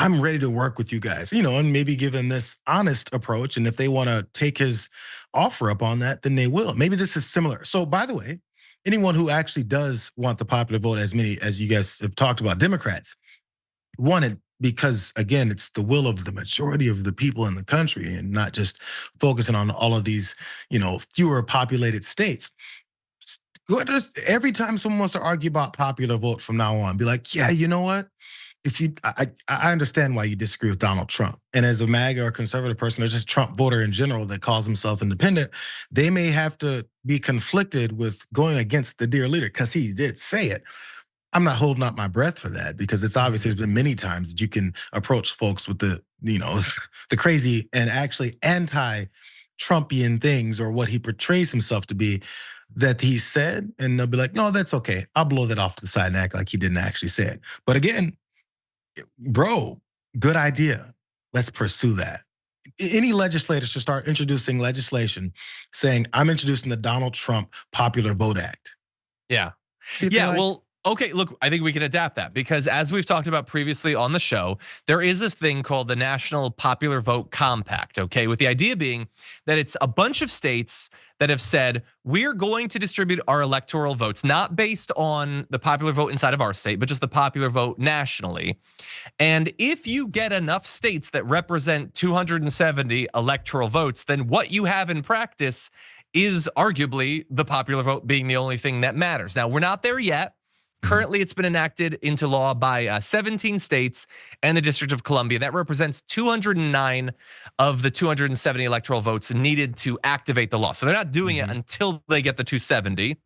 I'm ready to work with you guys, and maybe give him this honest approach. And if they want to take his offer up on that, then they will. Maybe this is similar. So, by the way, anyone who actually does want the popular vote, as many as you guys have talked about, Democrats want it because, again, it's the will of the majority of the people in the country and not just focusing on all of these, fewer populated states. Every time someone wants to argue about popular vote from now on, be like, yeah, you know what? I understand why you disagree with Donald Trump. And as a MAGA or conservative person, or just Trump voter in general that calls himself independent, they may have to be conflicted with going against the dear leader because he did say it. I'm not holding up my breath for that because it's obviously there's been many times that you can approach folks with the, the crazy and actually anti-Trumpian things or what he portrays himself to be that he said, and they'll be like, no, that's okay. I'll blow that off to the side and act like he didn't actually say it. But again, bro, good idea. Let's pursue that. Any legislators should start introducing legislation saying, I'm introducing the Donald Trump Popular Vote Act. Yeah. Well, okay, look, I think we can adapt that because as we've talked about previously on the show, there is this thing called the National Popular Vote Compact, okay? With the idea being that it's a bunch of states that have said, we're going to distribute our electoral votes, not based on the popular vote inside of our state, but just the popular vote nationally. And if you get enough states that represent 270 electoral votes, then what you have in practice is arguably the popular vote being the only thing that matters. Now, we're not there yet. Currently, it's been enacted into law by 17 states and the District of Columbia. That represents 209 of the 270 electoral votes needed to activate the law. So they're not doing it until they get the 270.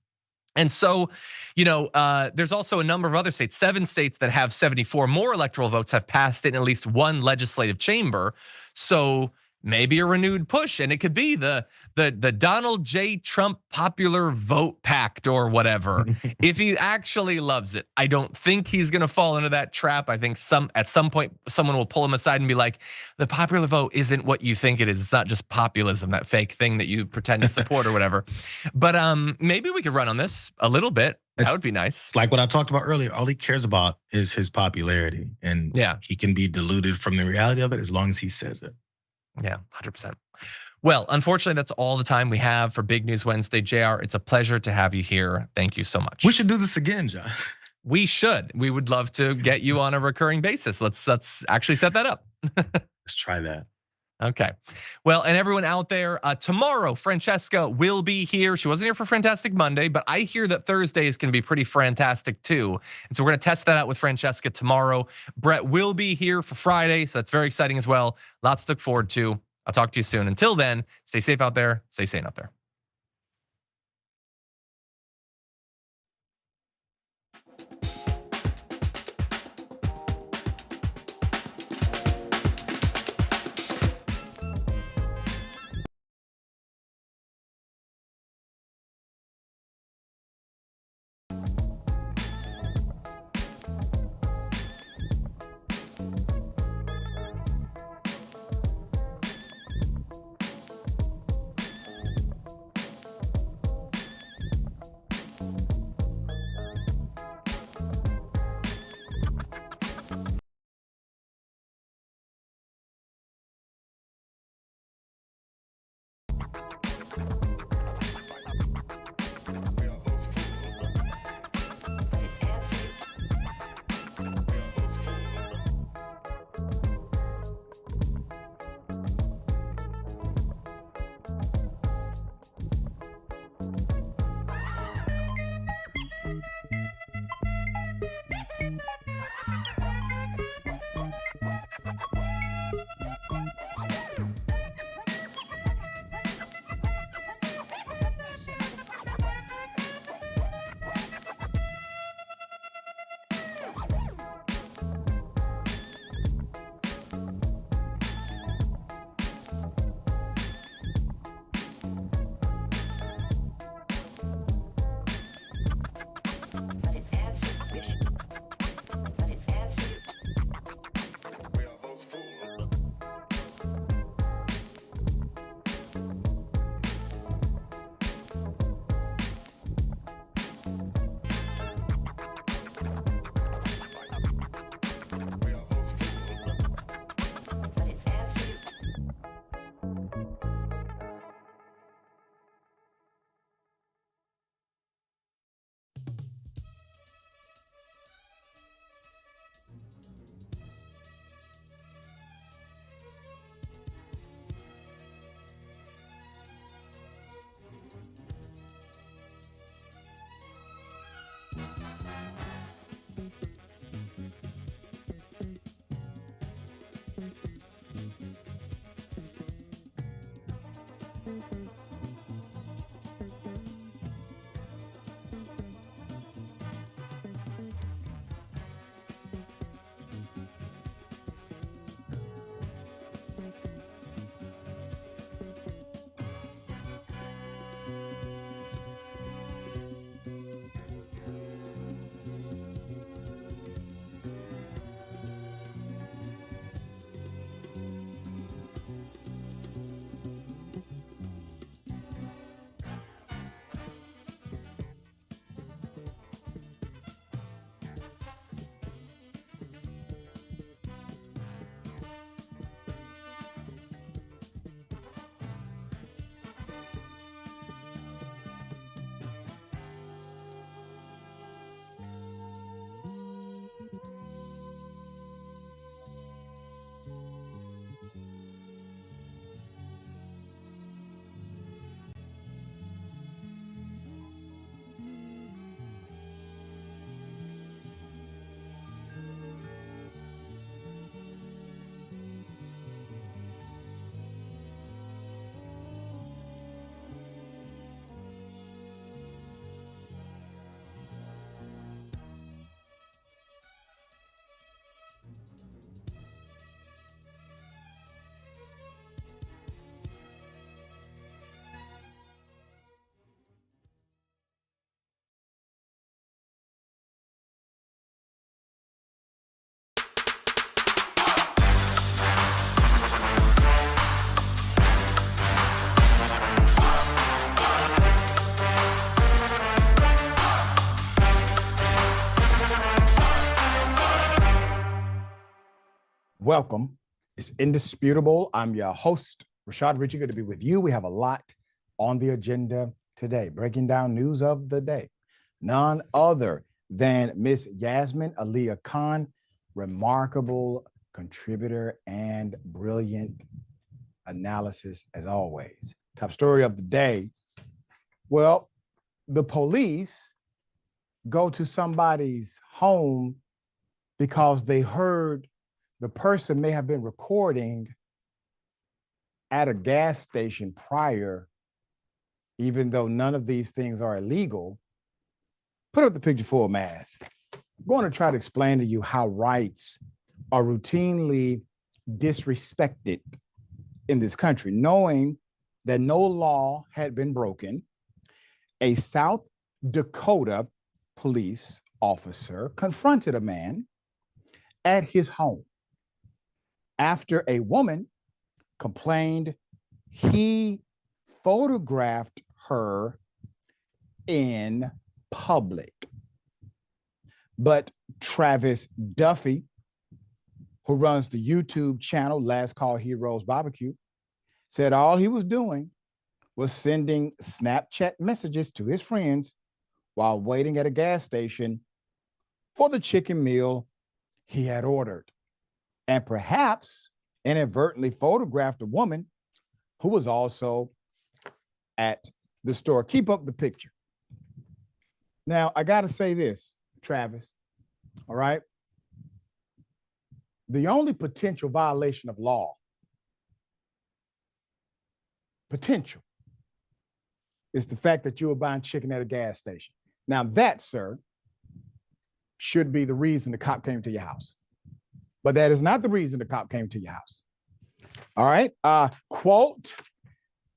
And so, there's also a number of other states, 7 states that have 74 more electoral votes have passed in at least one legislative chamber. So maybe a renewed push, and it could be the Donald J. Trump Popular Vote Pact or whatever. If he actually loves it, I don't think he's gonna fall into that trap. I think at some point someone will pull him aside and be like, the popular vote isn't what you think it is. It's not just populism, that fake thing that you pretend to support or whatever. But maybe we could run on this a little bit. That would be nice. Like what I talked about earlier, all he cares about is his popularity, and he can be deluded from the reality of it as long as he says it. Yeah, 100%. Well, unfortunately, that's all the time we have for Big News Wednesday. JR, it's a pleasure to have you here. Thank you so much. We should do this again, John. We should. We would love to get you on a recurring basis. Let's actually set that up. Let's try that. Okay. Well, and everyone out there, tomorrow, Francesca will be here. She wasn't here for Fantastic Monday, but I hear that Thursdays can be pretty fantastic too. And so we're going to test that out with Francesca tomorrow. Brett will be here for Friday, so that's very exciting as well. Lots to look forward to. I'll talk to you soon. Until then, stay safe out there. Stay sane out there. Welcome. It's indisputable. I'm your host, Rashad Ritchie. Good to be with you. We have a lot on the agenda today, breaking down news of the day. None other than Miss Yasmin Aliya Khan, remarkable contributor and brilliant analysis as always. Top story of the day. Well, the police go to somebody's home because they heard the person may have been recording at a gas station prior, even though none of these things are illegal. Put up the picture full mass. I'm going to try to explain to you how rights are routinely disrespected in this country. Knowing that no law had been broken, a South Dakota police officer confronted a man at his home after a woman complained he photographed her in public. But Travis Duffy, who runs the YouTube channel Last Call Heroes Barbecue, said all he was doing was sending Snapchat messages to his friends while waiting at a gas station for the chicken meal he had ordered, and perhaps inadvertently photographed a woman who was also at the store. Keep up the picture. Now, I got to say this, Travis, all right? The only potential violation of law, potential, is the fact that you were buying chicken at a gas station. Now that, sir, should be the reason the cop came to your house. But that is not the reason the cop came to your house. All right. Quote,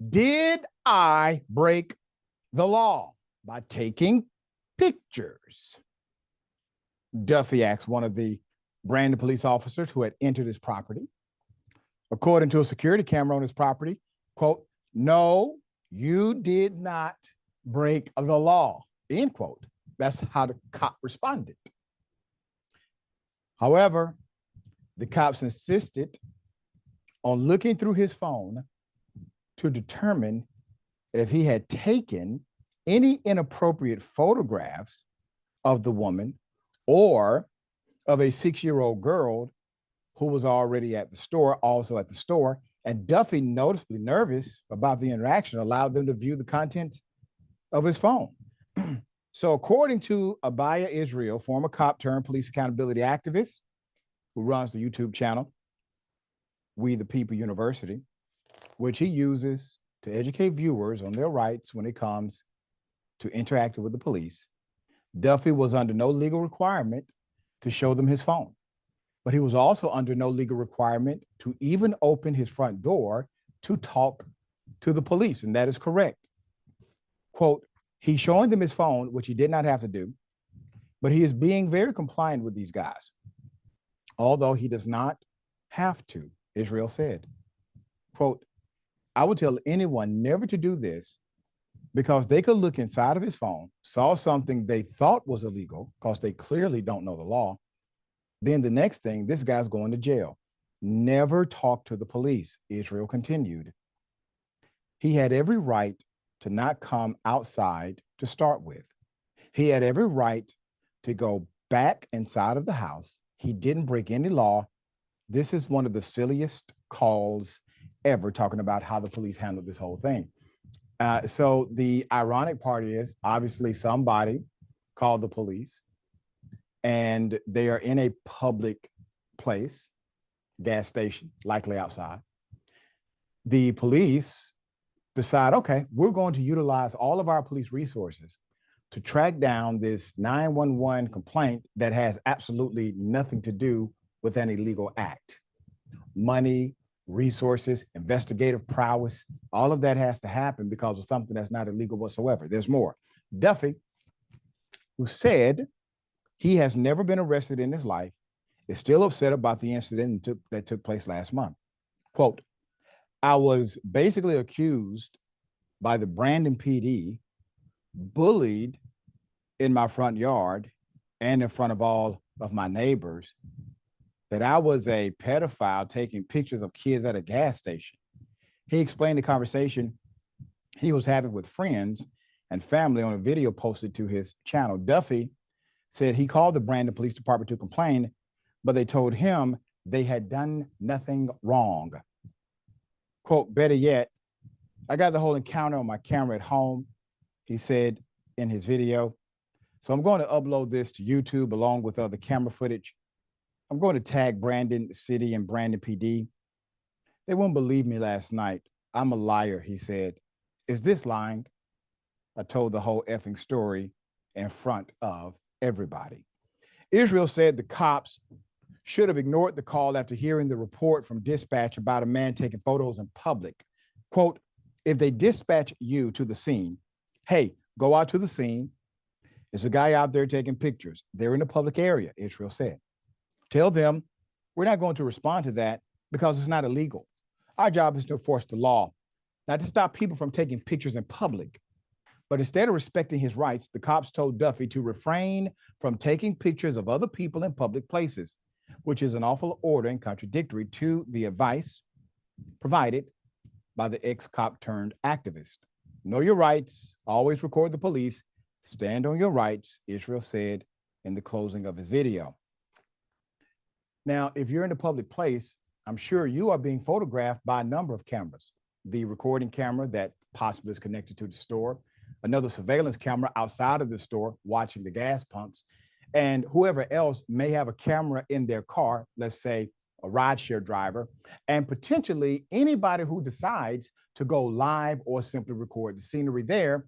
did I break the law by taking pictures? Duffy asked one of the Brandon police officers who had entered his property. According to a security camera on his property, quote, no, you did not break the law, end quote. That's how the cop responded. However, the cops insisted on looking through his phone to determine if he had taken any inappropriate photographs of the woman or of a 6-year-old girl who was already at the store, also at the store. And Duffy, noticeably nervous about the interaction, allowed them to view the contents of his phone. So, according to Abaya Israel, former cop turned police accountability activist who runs the YouTube channel, We the People University, which he uses to educate viewers on their rights when it comes to interacting with the police, Duffy was under no legal requirement to show them his phone, but he was also under no legal requirement to even open his front door to talk to the police, and that is correct. Quote, he's showing them his phone, which he did not have to do, but he is being very compliant with these guys, although he does not have to, Israel said. Quote, I would tell anyone never to do this because they could look inside of his phone, saw something they thought was illegal because they clearly don't know the law. Then the next thing, this guy's going to jail. Never talk to the police, Israel continued. He had every right to not come outside to start with. He had every right to go back inside of the house. He didn't break any law. This is one of the silliest calls ever, talking about how the police handled this whole thing. So the ironic part is, obviously somebody called the police and they are in a public place, gas station, likely outside. The police decide, okay, we're going to utilize all of our police resources to track down this 911 complaint that has absolutely nothing to do with an illegal act. Money, resources, investigative prowess, all of that has to happen because of something that's not illegal whatsoever. There's more. Duffy, who said he has never been arrested in his life, is still upset about the incident that took place last month. Quote, I was basically accused by the Brandon PD, bullied in my front yard and in front of all of my neighbors, that I was a pedophile taking pictures of kids at a gas station. He explained the conversation he was having with friends and family on a video posted to his channel. Duffy said he called the Brandon Police Department to complain, but they told him they had done nothing wrong. Quote, better yet, I got the whole encounter on my camera at home, he said in his video. So I'm going to upload this to YouTube along with other camera footage. I'm going to tag Brandon City and Brandon PD. They wouldn't believe me last night. I'm a liar, he said. Is this lying? I told the whole effing story in front of everybody. Israel said the cops should have ignored the call after hearing the report from dispatch about a man taking photos in public. Quote, if they dispatch you to the scene, hey, go out to the scene. There's a guy out there taking pictures. They're in a public area, Israel said. Tell them we're not going to respond to that because it's not illegal. Our job is to enforce the law, not to stop people from taking pictures in public. But instead of respecting his rights, the cops told Duffy to refrain from taking pictures of other people in public places, which is an awful order and contradictory to the advice provided by the ex-cop turned activist. Know your rights, always record the police, stand on your rights, Israel said in the closing of his video. Now, if you're in a public place, I'm sure you are being photographed by a number of cameras. The recording camera that possibly is connected to the store, another surveillance camera outside of the store watching the gas pumps, and whoever else may have a camera in their car, let's say a rideshare driver, and potentially anybody who decides to go live or simply record the scenery there,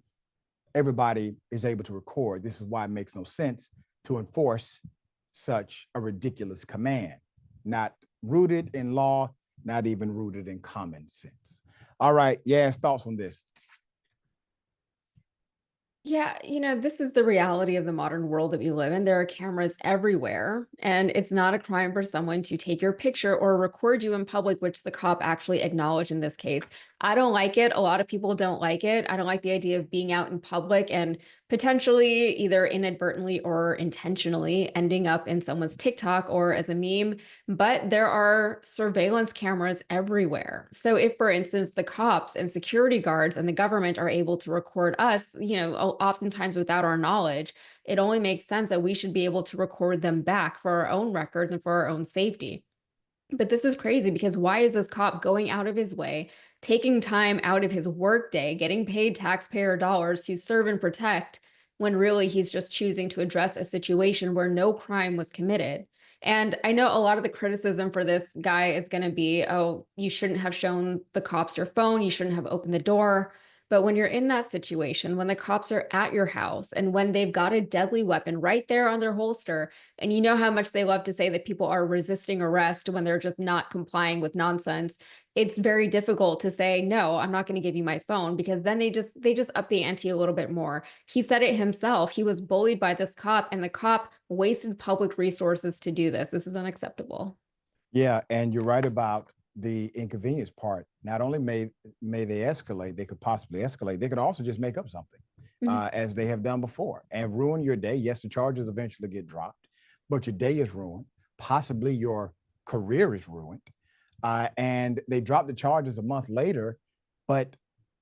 everybody is able to record. This is why it makes no sense to enforce such a ridiculous command, not rooted in law, not even rooted in common sense. All right, Yas, thoughts on this? Yeah, this is the reality of the modern world that we live in. There are cameras everywhere, and it's not a crime for someone to take your picture or record you in public, which the cop actually acknowledged in this case. I don't like it. A lot of people don't like it. I don't like the idea of being out in public and potentially either inadvertently or intentionally ending up in someone's TikTok or as a meme, but there are surveillance cameras everywhere. So if, for instance, the cops and security guards and the government are able to record us, oftentimes without our knowledge, it only makes sense that we should be able to record them back for our own records and for our own safety. But this is crazy because why is this cop going out of his way, taking time out of his workday, getting paid taxpayer dollars to serve and protect when really he's just choosing to address a situation where no crime was committed. And I know a lot of the criticism for this guy is going to be, oh, you shouldn't have shown the cops your phone, you shouldn't have opened the door. But when you're in that situation, when the cops are at your house and when they've got a deadly weapon right there on their holster, and you know how much they love to say that people are resisting arrest when they're just not complying with nonsense, it's very difficult to say, no, I'm not going to give you my phone, because then they just up the ante a little bit more. He said it himself. He was bullied by this cop, and the cop wasted public resources to do this. This is unacceptable. Yeah, and you're right about the inconvenience part. Not only may they escalate, they could possibly escalate. They could also just make up something, as they have done before, and ruin your day. Yes, the charges eventually get dropped, but your day is ruined. Possibly your career is ruined, and they drop the charges a month later. But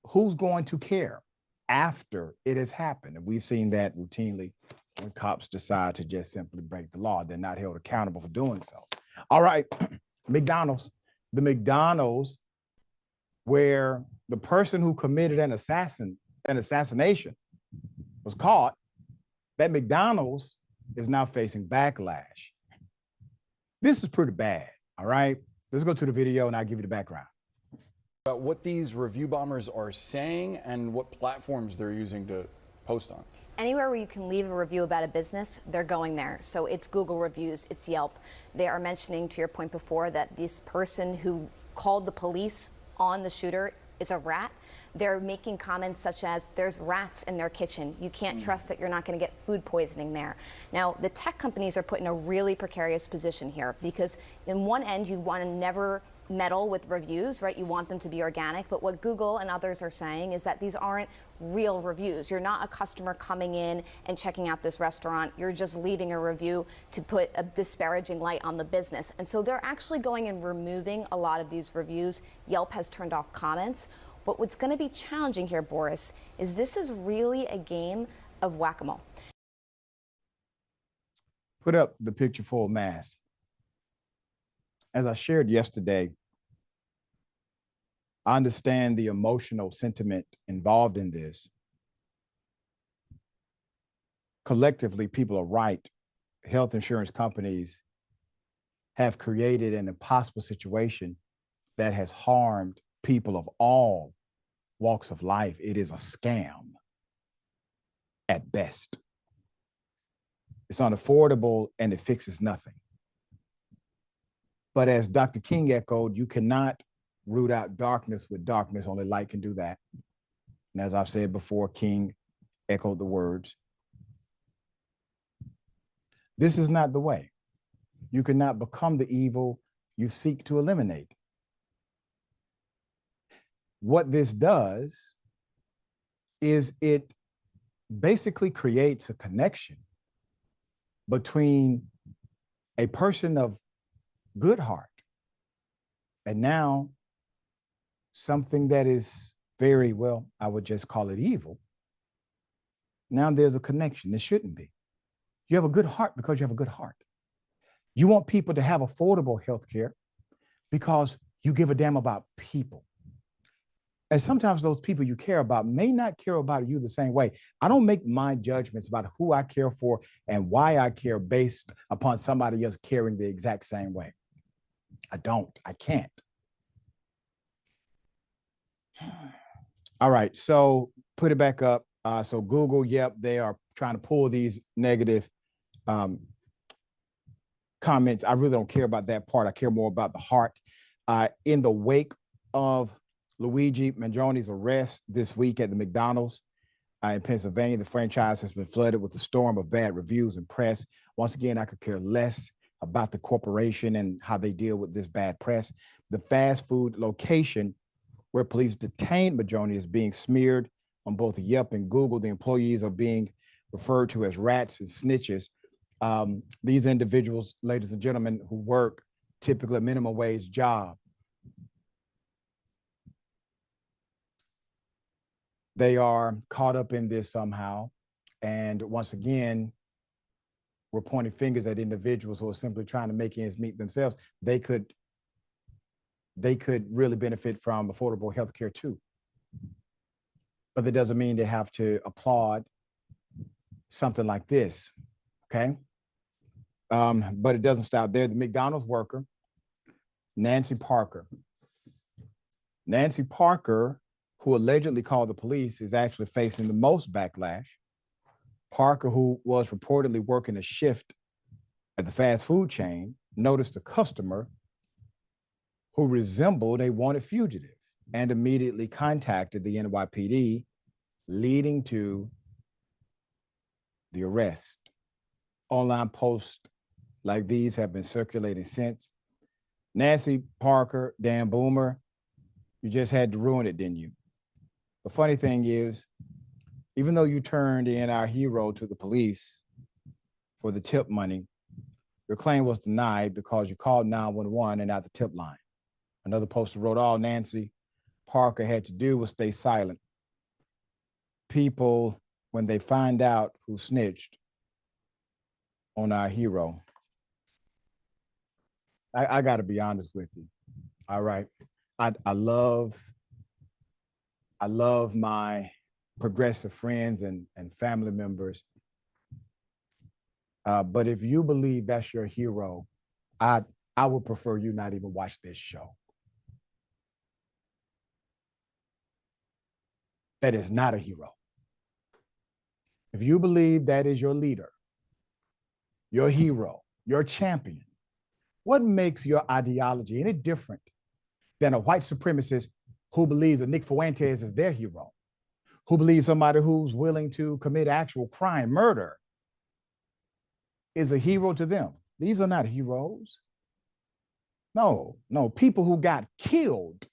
who's going to care after it has happened? And we've seen that routinely when cops decide to just simply break the law. They're not held accountable for doing so. All right, McDonald's. The McDonald's where the person who committed an assassination was caught, that McDonald's is now facing backlash. This is pretty bad, all right? Let's go to the video and I'll give you the background. About what these review bombers are saying and what platforms they're using to post on. Anywhere where you can leave a review about a business, they're going there. So it's Google reviews, it's Yelp. They are mentioning, to your point before, that this person who called the police on the shooter is a rat. They're making comments such as, there's rats in their kitchen. You can't trust that you're not going to get food poisoning there. Now, the tech companies are put in a really precarious position here, because in one end, you want to never meddle with reviews, right? You want them to be organic, but what Google and others are saying is that these aren't real reviews. You're not a customer coming in and checking out this restaurant. You're just leaving a review to put a disparaging light on the business. And so they're actually going and removing a lot of these reviews. Yelp has turned off comments. But what's going to be challenging here, Boris, is this is really a game of whack-a-mole. Put up the picture full mass. As I shared yesterday, I understand the emotional sentiment involved in this. Collectively, people are right. Health insurance companies have created an impossible situation that has harmed people of all walks of life. It is a scam at best. It's unaffordable and it fixes nothing. But as Dr. King echoed, you cannot root out darkness with darkness. Only light can do that. And as I've said before, King echoed the words. This is not the way. You cannot become the evil you seek to eliminate. What this does is it basically creates a connection between a person of good heart and now something that is very, well, I would just call it evil. Now there's a connection. There shouldn't be. You have a good heart because you have a good heart. You want people to have affordable health care because you give a damn about people. And sometimes those people you care about may not care about you the same way. I don't make my judgments about who I care for and why I care based upon somebody else caring the exact same way. I don't. I can't. All right. So put it back up. So Google, yep, they are trying to pull these negative comments. I really don't care about that part. I care more about the heart. In the wake of Luigi Mangione's arrest this week at the McDonald's in Pennsylvania, the franchise has been flooded with a storm of bad reviews and press. Once again, I could care less about the corporation and how they deal with this bad press. The fast food location where police detained Mangione is being smeared on both Yelp and Google. The employees are being referred to as rats and snitches. These individuals, ladies and gentlemen, who work typically a minimum wage job, they are caught up in this somehow. And once again, we're pointing fingers at individuals who are simply trying to make ends meet themselves. They could really benefit from affordable health care too. But that doesn't mean they have to applaud something like this, okay? But it doesn't stop there. The McDonald's worker, Nancy Parker. Nancy Parker, who allegedly called the police, is actually facing the most backlash. Parker, who was reportedly working a shift at the fast food chain, noticed a customer who resembled a wanted fugitive and immediately contacted the NYPD, leading to the arrest. Online posts like these have been circulating since. Nancy Parker, damn boomer, you just had to ruin it, didn't you? The funny thing is, even though you turned in our hero to the police for the tip money, your claim was denied because you called 911 and not the tip line. Another poster wrote, all Nancy Parker had to do was stay silent. People, when they find out who snitched on our hero, I got to be honest with you. All right. I love my progressive friends and family members. But if you believe that's your hero, I would prefer you not even watch this show. That is not a hero. If you believe that is your leader, your hero, your champion, what makes your ideology any different than a white supremacist who believes that Nick Fuentes is their hero, who believes somebody who's willing to commit actual crime, murder, is a hero to them? These are not heroes. No, people who got killed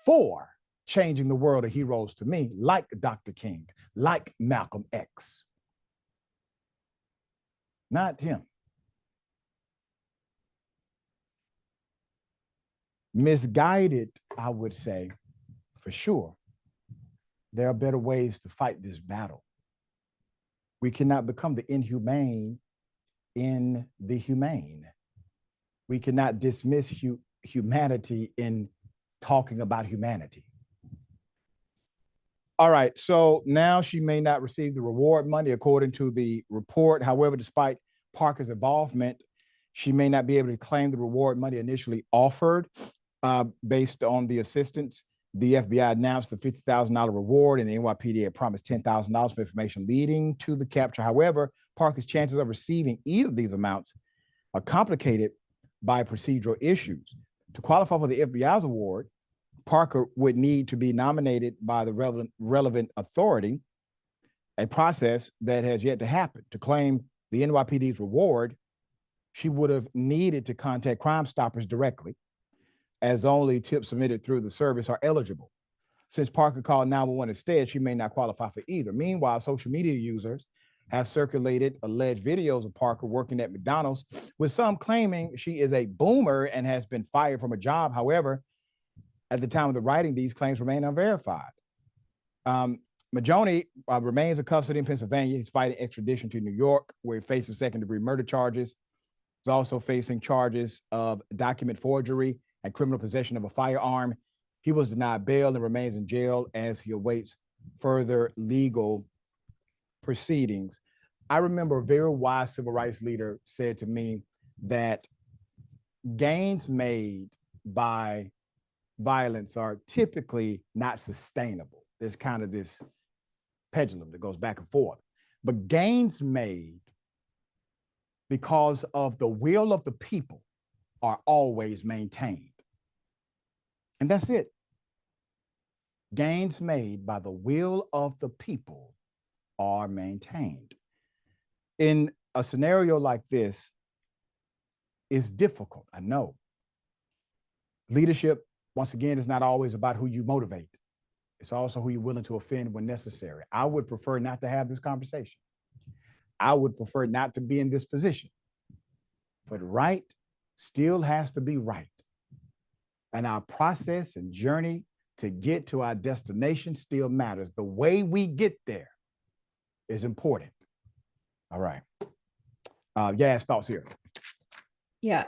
for changing the world are heroes to me, like Dr. King, like Malcolm X. Not him. Misguided, I would say, for sure. There are better ways to fight this battle. We cannot become the inhumane in the humane. We cannot dismiss humanity in talking about humanity. All right, so now she may not receive the reward money according to the report. However, despite Parker's involvement, she may not be able to claim the reward money initially offered based on the assistance. The FBI announced the $50,000 reward, and the NYPD had promised $10,000 for information leading to the capture. However, Parker's chances of receiving either of these amounts are complicated by procedural issues. To qualify for the FBI's award, Parker would need to be nominated by the relevant authority, a process that has yet to happen. To claim the NYPD's reward, she would have needed to contact Crime Stoppers directly, as only tips submitted through the service are eligible. Since Parker called 911 instead, she may not qualify for either. Meanwhile, social media users have circulated alleged videos of Parker working at McDonald's, with some claiming she is a boomer and has been fired from a job. However, at the time of the writing, these claims remain unverified. Mangione remains in custody in Pennsylvania. He's fighting extradition to New York, where he faces second-degree murder charges. He's also facing charges of document forgery and criminal possession of a firearm. He was denied bail and remains in jail as he awaits further legal proceedings. I remember a very wise civil rights leader said to me that gains made by violence are typically not sustainable. There's kind of this pendulum that goes back and forth. But gains made because of the will of the people are always maintained. And that's it. Gains made by the will of the people are maintained. In a scenario like this, it's difficult, I know. Leadership, once again, is not always about who you motivate. It's also who you're willing to offend when necessary. I would prefer not to have this conversation. I would prefer not to be in this position. But right still has to be right. And our process and journey to get to our destination still matters. The way we get there is important. All right. Yas, thoughts here? Yeah.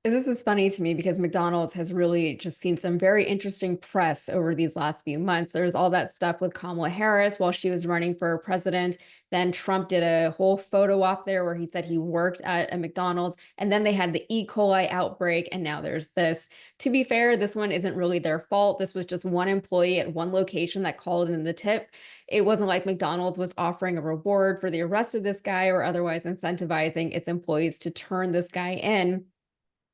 This is funny to me because McDonald's has really just seen some very interesting press over these last few months. There's all that stuff with Kamala Harris while she was running for president. Then Trump did a whole photo op there where he said he worked at a McDonald's. And then they had the E. coli outbreak. And now there's this. To be fair, this one isn't really their fault. This was just one employee at one location that called in the tip. It wasn't like McDonald's was offering a reward for the arrest of this guy or otherwise incentivizing its employees to turn this guy in.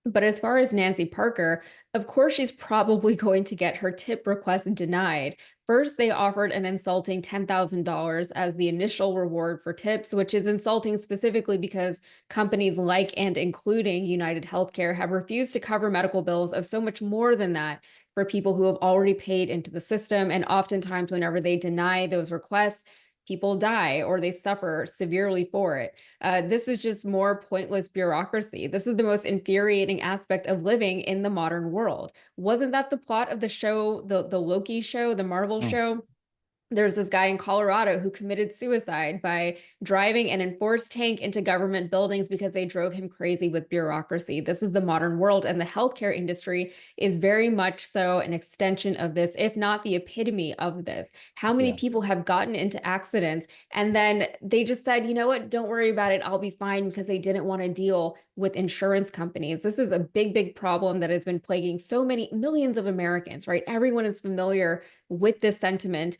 But as far as Nancy Parker, of course, she's probably going to get her tip request denied. First, they offered an insulting $10,000 as the initial reward for tips, which is insulting specifically because companies like and including United Healthcare have refused to cover medical bills of so much more than that for people who have already paid into the system. And oftentimes, whenever they deny those requests, people die or they suffer severely for it. This is just more pointless bureaucracy. This is the most infuriating aspect of living in the modern world. Wasn't that the plot of the show, the Loki show, the Marvel show? There's this guy in Colorado who committed suicide by driving an enforced tank into government buildings because they drove him crazy with bureaucracy. This is the modern world, and the healthcare industry is very much so an extension of this, if not the epitome of this. How many people have gotten into accidents and then they just said, you know what, don't worry about it, I'll be fine, because they didn't want to deal with insurance companies. This is a big, big problem that has been plaguing so many millions of Americans, right? Everyone is familiar with this sentiment,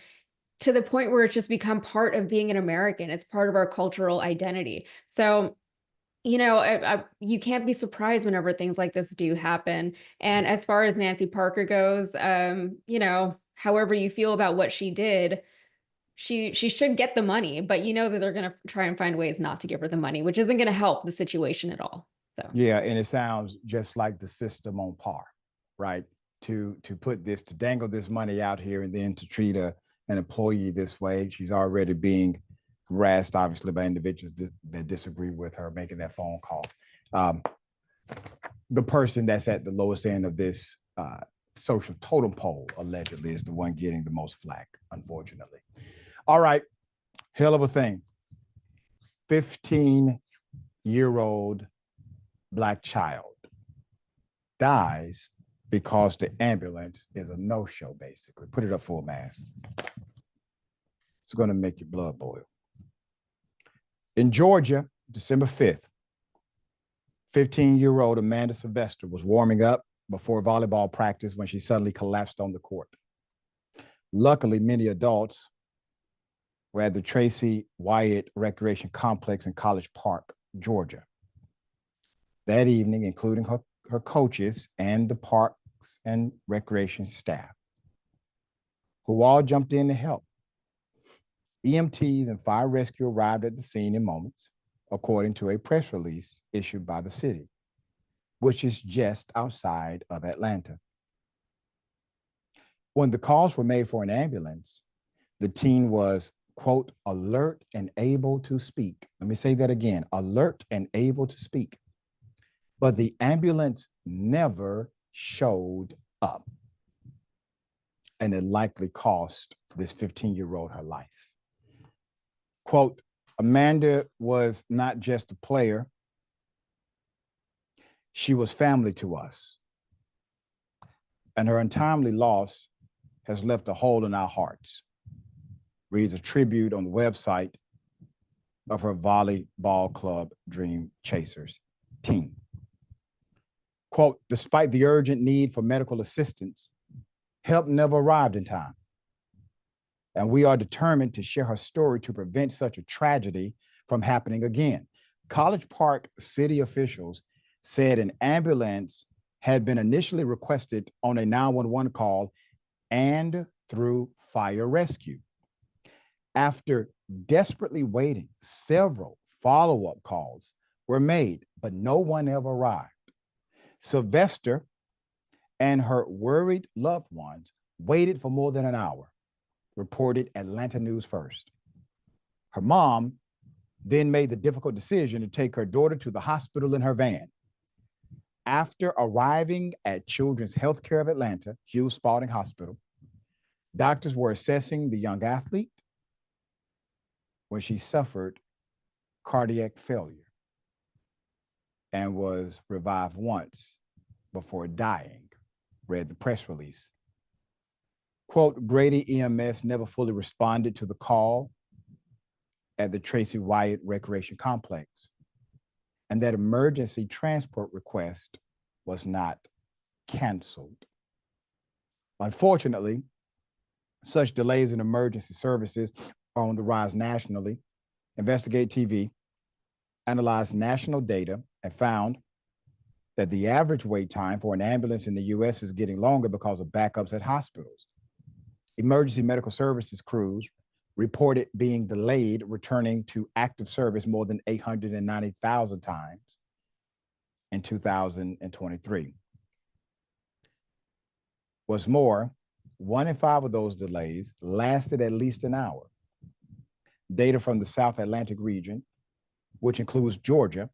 to the point where it's just become part of being an American. It's part of our cultural identity. So, you know, you can't be surprised whenever things like this do happen. And as far as Nancy Parker goes, you know, however you feel about what she did, she should get the money, but you know that they're going to try and find ways not to give her the money, which isn't going to help the situation at all. So yeah, and it sounds just like the system on par, right? To put this, to dangle this money out here and then to treat an employee this way. She's already being harassed, obviously, by individuals that disagree with her making that phone call. The person that's at the lowest end of this social totem pole, allegedly, is the one getting the most flack, unfortunately. All right, hell of a thing. 15-year-old Black child dies because the ambulance is a no-show, basically. Put it up full mass. It's going to make your blood boil. In Georgia, December 5th, 15-year-old Amanda Sylvester was warming up before volleyball practice when she suddenly collapsed on the court. Luckily, many adults were at the Tracy Wyatt Recreation Complex in College Park, Georgia. That evening, including her coaches and the parks and recreation staff, who all jumped in to help. EMTs and fire rescue arrived at the scene in moments, according to a press release issued by the city, which is just outside of Atlanta. When the calls were made for an ambulance, the teen was, quote, alert and able to speak. Let me say that again, alert and able to speak. But the ambulance never showed up. And it likely cost this 15-year-old her life. Quote, Amanda was not just a player. She was family to us. And her untimely loss has left a hole in our hearts, reads a tribute on the website of her volleyball club Dream Chasers team. Quote, despite the urgent need for medical assistance, help never arrived in time. And we are determined to share her story to prevent such a tragedy from happening again. College Park city officials said an ambulance had been initially requested on a 911 call and through fire rescue. After desperately waiting, several follow-up calls were made, but no one ever arrived. Sylvester and her worried loved ones waited for more than an hour, reported Atlanta News First. Her mom then made the difficult decision to take her daughter to the hospital in her van. After arriving at Children's Healthcare of Atlanta, Hughes Spalding Hospital, doctors were assessing the young athlete when she suffered cardiac failure and was revived once before dying, read the press release. Quote, Grady EMS never fully responded to the call at the Tracy Wyatt Recreation Complex, and that emergency transport request was not canceled. Unfortunately, such delays in emergency services are on the rise nationally. Investigate TV analyzed national data and found that the average wait time for an ambulance in the US is getting longer because of backups at hospitals. Emergency medical services crews reported being delayed returning to active service more than 890,000 times in 2023. What's more, 1 in 5 of those delays lasted at least an hour. Data from the South Atlantic region, which includes Georgia,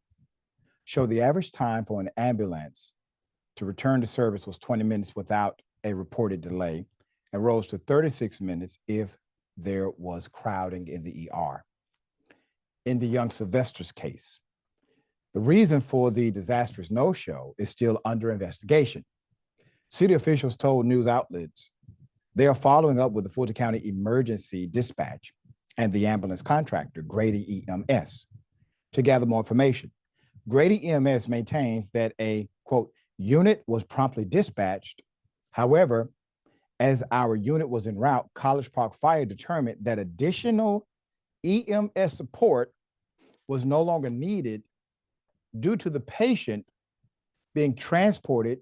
show the average time for an ambulance to return to service was 20 minutes without a reported delay, and rose to 36 minutes if there was crowding in the ER. In the young Sylvester's case, the reason for the disastrous no-show is still under investigation. City officials told news outlets they are following up with the Fulton County Emergency Dispatch and the ambulance contractor, Grady EMS, to gather more information. Grady EMS maintains that a, quote, unit was promptly dispatched. However, as our unit was en route, College Park Fire determined that additional EMS support was no longer needed due to the patient being transported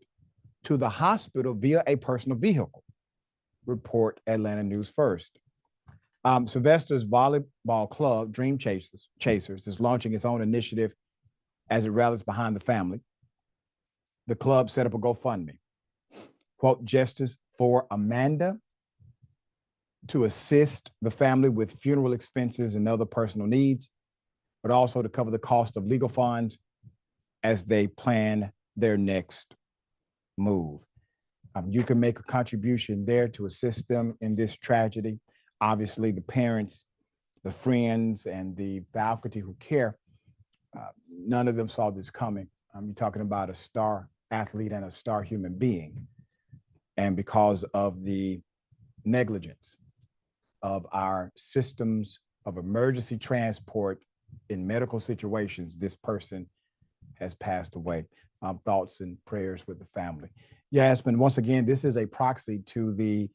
to the hospital via a personal vehicle. Report Atlanta News First. Sylvester's Volleyball Club, Dream Chasers, is launching its own initiative as it rallies behind the family. The club set up a GoFundMe, quote, justice for Amanda, to assist the family with funeral expenses and other personal needs, but also to cover the cost of legal funds as they plan their next move. You can make a contribution there to assist them in this tragedy. Obviously, the parents, the friends, and the faculty who care, none of them saw this coming. You're talking about a star athlete and a star human being. And because of the negligence of our systems of emergency transport in medical situations, this person has passed away. Thoughts and prayers with the family. Yasmin, once again, this is a proxy to the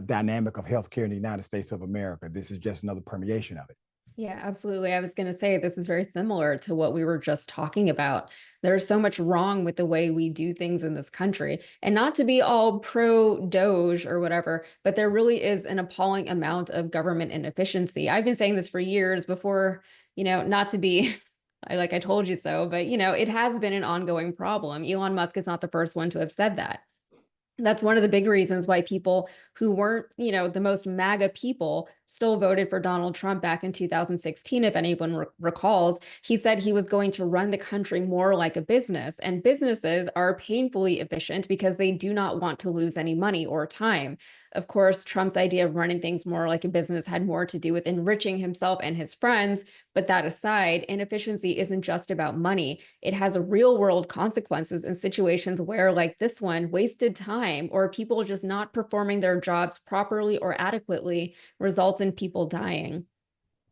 dynamic of healthcare in the United States of America. This is just another permeation of it. Yeah, absolutely. I was going to say this is very similar to what we were just talking about. There's so much wrong with the way we do things in this country, and not to be all pro Doge or whatever, but there really is an appalling amount of government inefficiency. I've been saying this for years before, not to be like I told you so, but it has been an ongoing problem. Elon Musk is not the first one to have said that. That's one of the big reasons why people who weren't, the most MAGA people still voted for Donald Trump back in 2016, if anyone recalls. He said he was going to run the country more like a business, and businesses are painfully efficient because they do not want to lose any money or time. Of course, Trump's idea of running things more like a business had more to do with enriching himself and his friends. But that aside, inefficiency isn't just about money. It has real world consequences in situations where, like this one, wasted time or people just not performing their jobs properly or adequately results in people dying.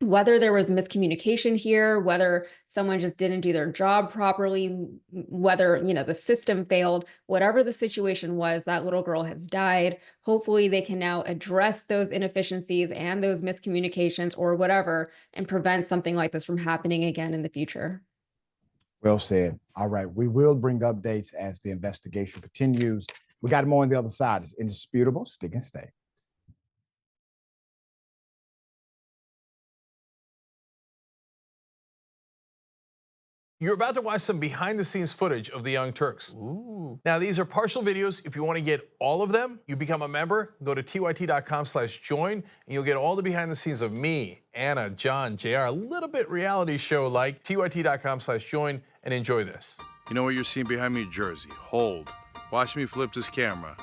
Whether there was miscommunication here, whether someone just didn't do their job properly, whether, the system failed, whatever the situation was, that little girl has died. Hopefully they can now address those inefficiencies and those miscommunications or whatever, and prevent something like this from happening again in the future. Well said. All right. We will bring updates as the investigation continues. We got more on the other side. It's indisputable. Stick and stay. You're about to watch some behind-the-scenes footage of the Young Turks. Ooh. Now, these are partial videos. If you want to get all of them, you become a member. Go to tyt.com/join, and you'll get all the behind-the-scenes of me, Anna, John, JR, a little bit reality show-like. tyt.com/join, and enjoy this. You know what you're seeing behind me? Jersey. Hold. Watch me flip this camera.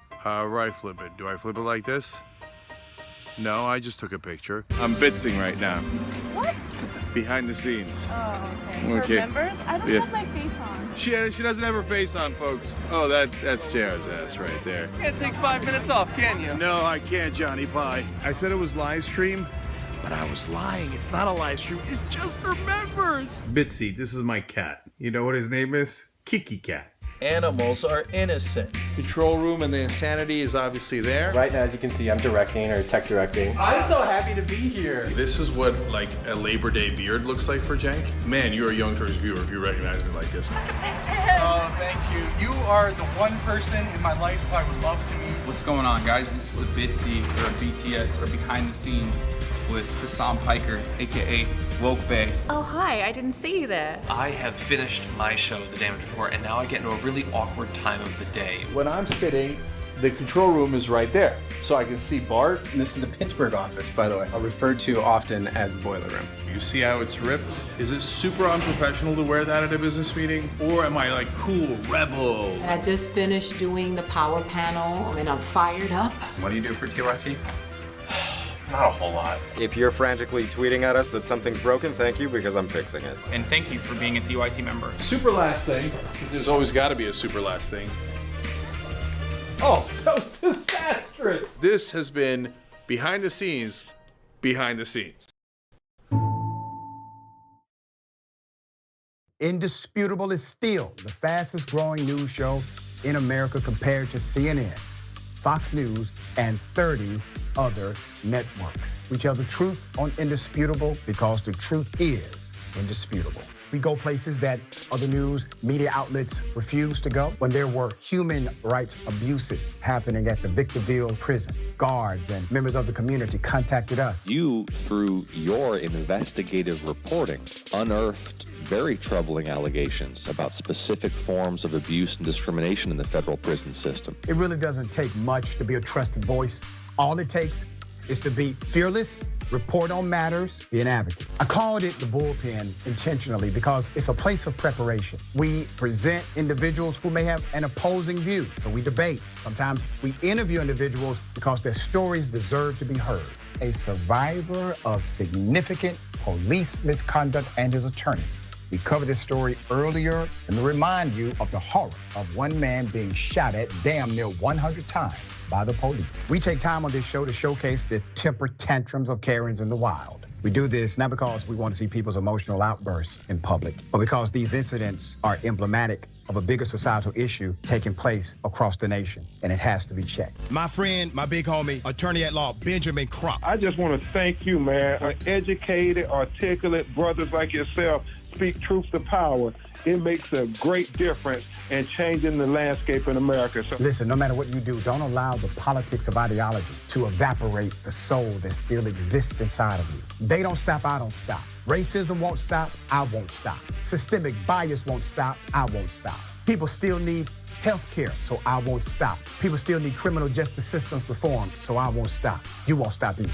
However I flip it. Do I flip it like this? No, I just took a picture. I'm bitzing right now. What? behind the scenes. Oh, okay. For members? I don't have my face on. She doesn't have her face on, folks. Oh, that's JR's ass right there. You can't take 5 minutes off, can you? No, I can't, Johnny. Bye. I said it was live stream, But I was lying. It's not a live stream. It's just for members. Bitsy, this is my cat. You know what his name is? Kiki Cat. Animals are innocent. Control room and the insanity is obviously there. Right now, as you can see, I'm directing or tech directing. I'm so happy to be here. This is what like a Labor Day beard looks like for Jank. Man, you're a Young Turks viewer if you recognize me like this. Such a big fan. Oh, thank you. You are the one person in my life I would love to meet. What's going on, guys? This is a Bitsy or a BTS or behind the scenes with Hassan Piker, aka Woke Bay. Oh, hi. I didn't see you there. I have finished my show, The Damage Report, and now I get into a really awkward time of the day. When I'm sitting, the control room is right there. So I can see Bart. And this is the Pittsburgh office, by the way. I refer to often as the boiler room. You see how it's ripped? Is it super unprofessional to wear that at a business meeting? Or am I like cool rebel? I just finished doing the power panel and I'm fired up. What do you do for TYT? Not a whole lot. If you're frantically tweeting at us that something's broken, thank you, because I'm fixing it. And thank you for being a TYT member. Super last thing, because there's always got to be a super last thing. Oh, that was disastrous. This has been behind the scenes, behind the scenes. Indisputable is still the fastest growing news show in America compared to CNN, Fox News, and 30 other networks. We tell the truth on Indisputable because the truth is indisputable. We go places that other news media outlets refuse to go. When there were human rights abuses happening at the Victorville prison, guards and members of the community contacted us. You, through your investigative reporting, unearthed very troubling allegations about specific forms of abuse and discrimination in the federal prison system. It really doesn't take much to be a trusted voice. All it takes is to be fearless, report on matters, be an advocate. I called it the bullpen intentionally because it's a place of preparation. We present individuals who may have an opposing view, so we debate. Sometimes we interview individuals because their stories deserve to be heard. A survivor of significant police misconduct and his attorney. We covered this story earlier, and to remind you of the horror of one man being shot at damn near 100 times by the police. We take time on this show to showcase the temper tantrums of Karens in the wild. We do this not because we want to see people's emotional outbursts in public, but because these incidents are emblematic of a bigger societal issue taking place across the nation, and it has to be checked. My friend, my big homie, attorney at law, Benjamin Crump. I just want to thank you, man. Educated, articulate brothers like yourself speak truth to power. It makes a great difference in changing the landscape in America. So listen, no matter what you do, don't allow the politics of ideology to evaporate the soul that still exists inside of you. They don't stop, I don't stop. Racism won't stop, I won't stop. Systemic bias won't stop, I won't stop. People still need health care, so I won't stop. People still need criminal justice systems reformed, so I won't stop. You won't stop either.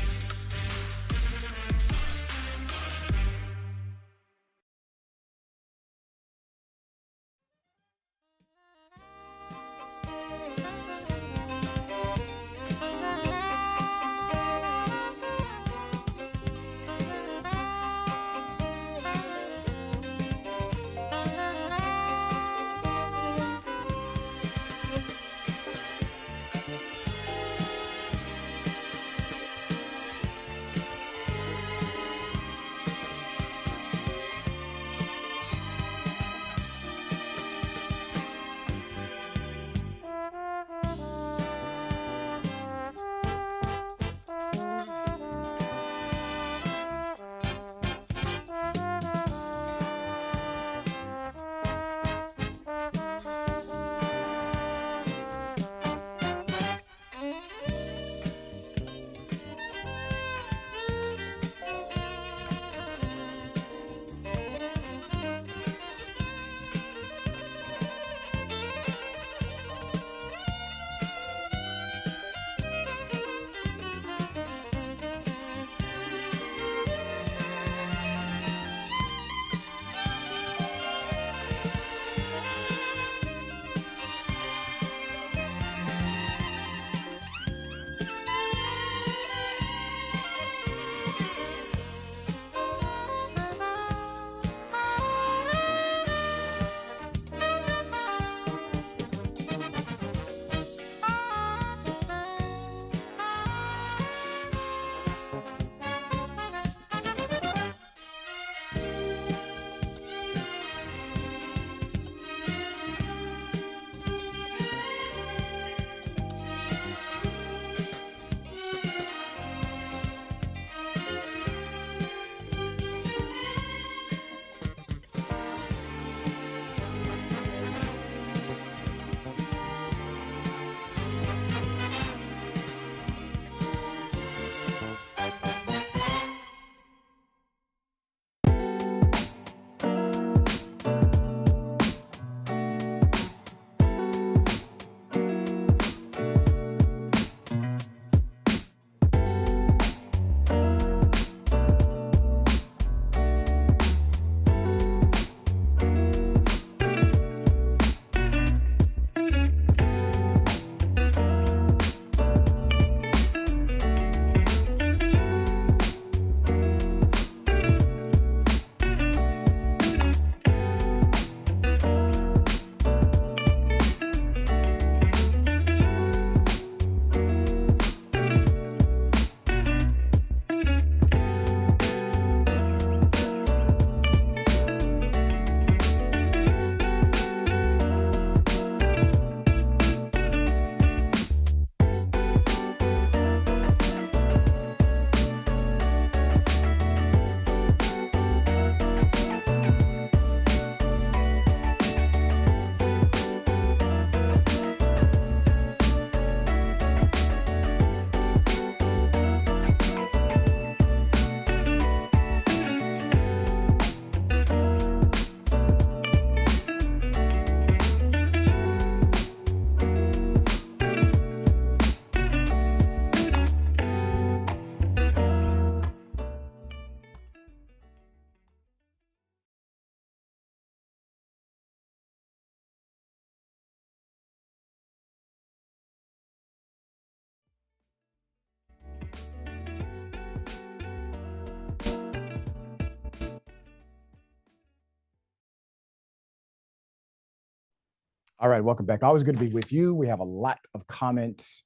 All right, welcome back. Always good to be with you. We have a lot of comments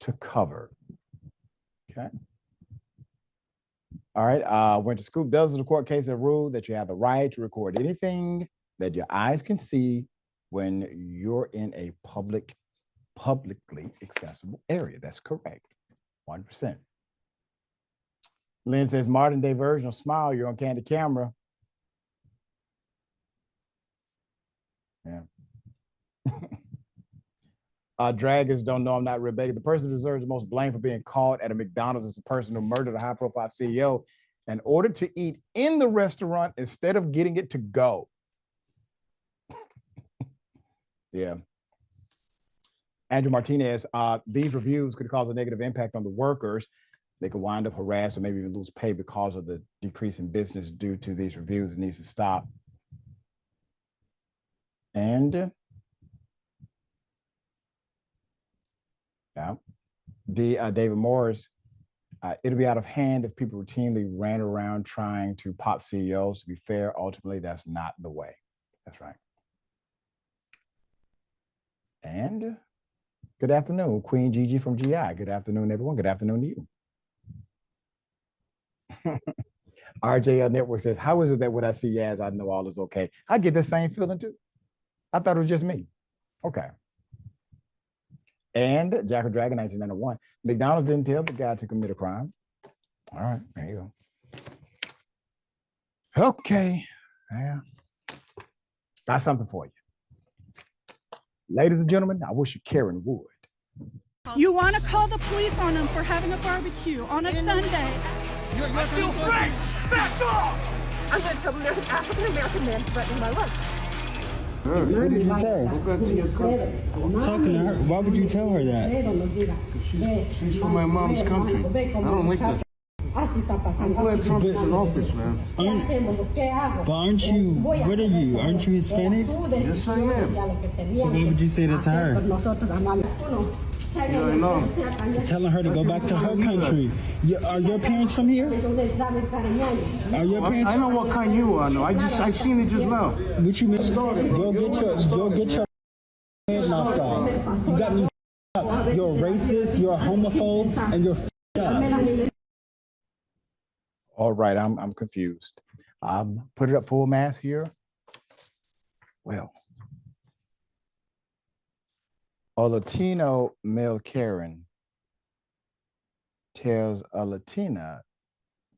to cover. Okay. All right, went to school. Does the court case a rule that you have the right to record anything that your eyes can see when you're in a publicly accessible area? That's correct, 100%. Lynn says, modern day version of Smile, you're on candid camera. Yeah. Dragons don't know I'm not Rebecca. The person who deserves the most blame for being caught at a McDonald's is the person who murdered a high-profile CEO and ordered to eat in the restaurant instead of getting it to go. Yeah. Andrew Martinez, these reviews could cause a negative impact on the workers. They could wind up harassed or maybe even lose pay because of the decrease in business due to these reviews. It needs to stop. And yeah, David Morris, it'll be out of hand if people routinely ran around trying to pop CEOs. To be fair, ultimately, that's not the way. That's right. And good afternoon, Queen Gigi from GI. Good afternoon, everyone. Good afternoon to you. RJL Network says, how is it that when I see Yaz, I know all is okay? I get the same feeling too. I thought it was just me. Okay. And Jack Dragon 1991. McDonald's didn't tell the guy to commit a crime. All right, there you go. Okay. Yeah. Got something for you. Ladies and gentlemen, I wish you Karen would. You want to call the police on him for having a barbecue on a Sunday. I feel free! Back off! I'm going to tell an African-American man threatening my life. What did you say? I'm talking to her. Why would you tell her that? She's from my mom's country. I don't like that. I'm glad Trump's in office, man. But aren't you, what are you? Aren't you Hispanic? Yes, I am. So why would you say that to her? Yeah, I know. Telling her to go back to her country. Are your parents from here? Are your parents? I know what kind you are. No, I seen it just now. What you mean? You'll get your head knocked off. You got me up. You're a racist. You're a homophobe, and you're up. All right, I'm confused. Put it up full mass here. Well, a Latino Male-karen tells a Latina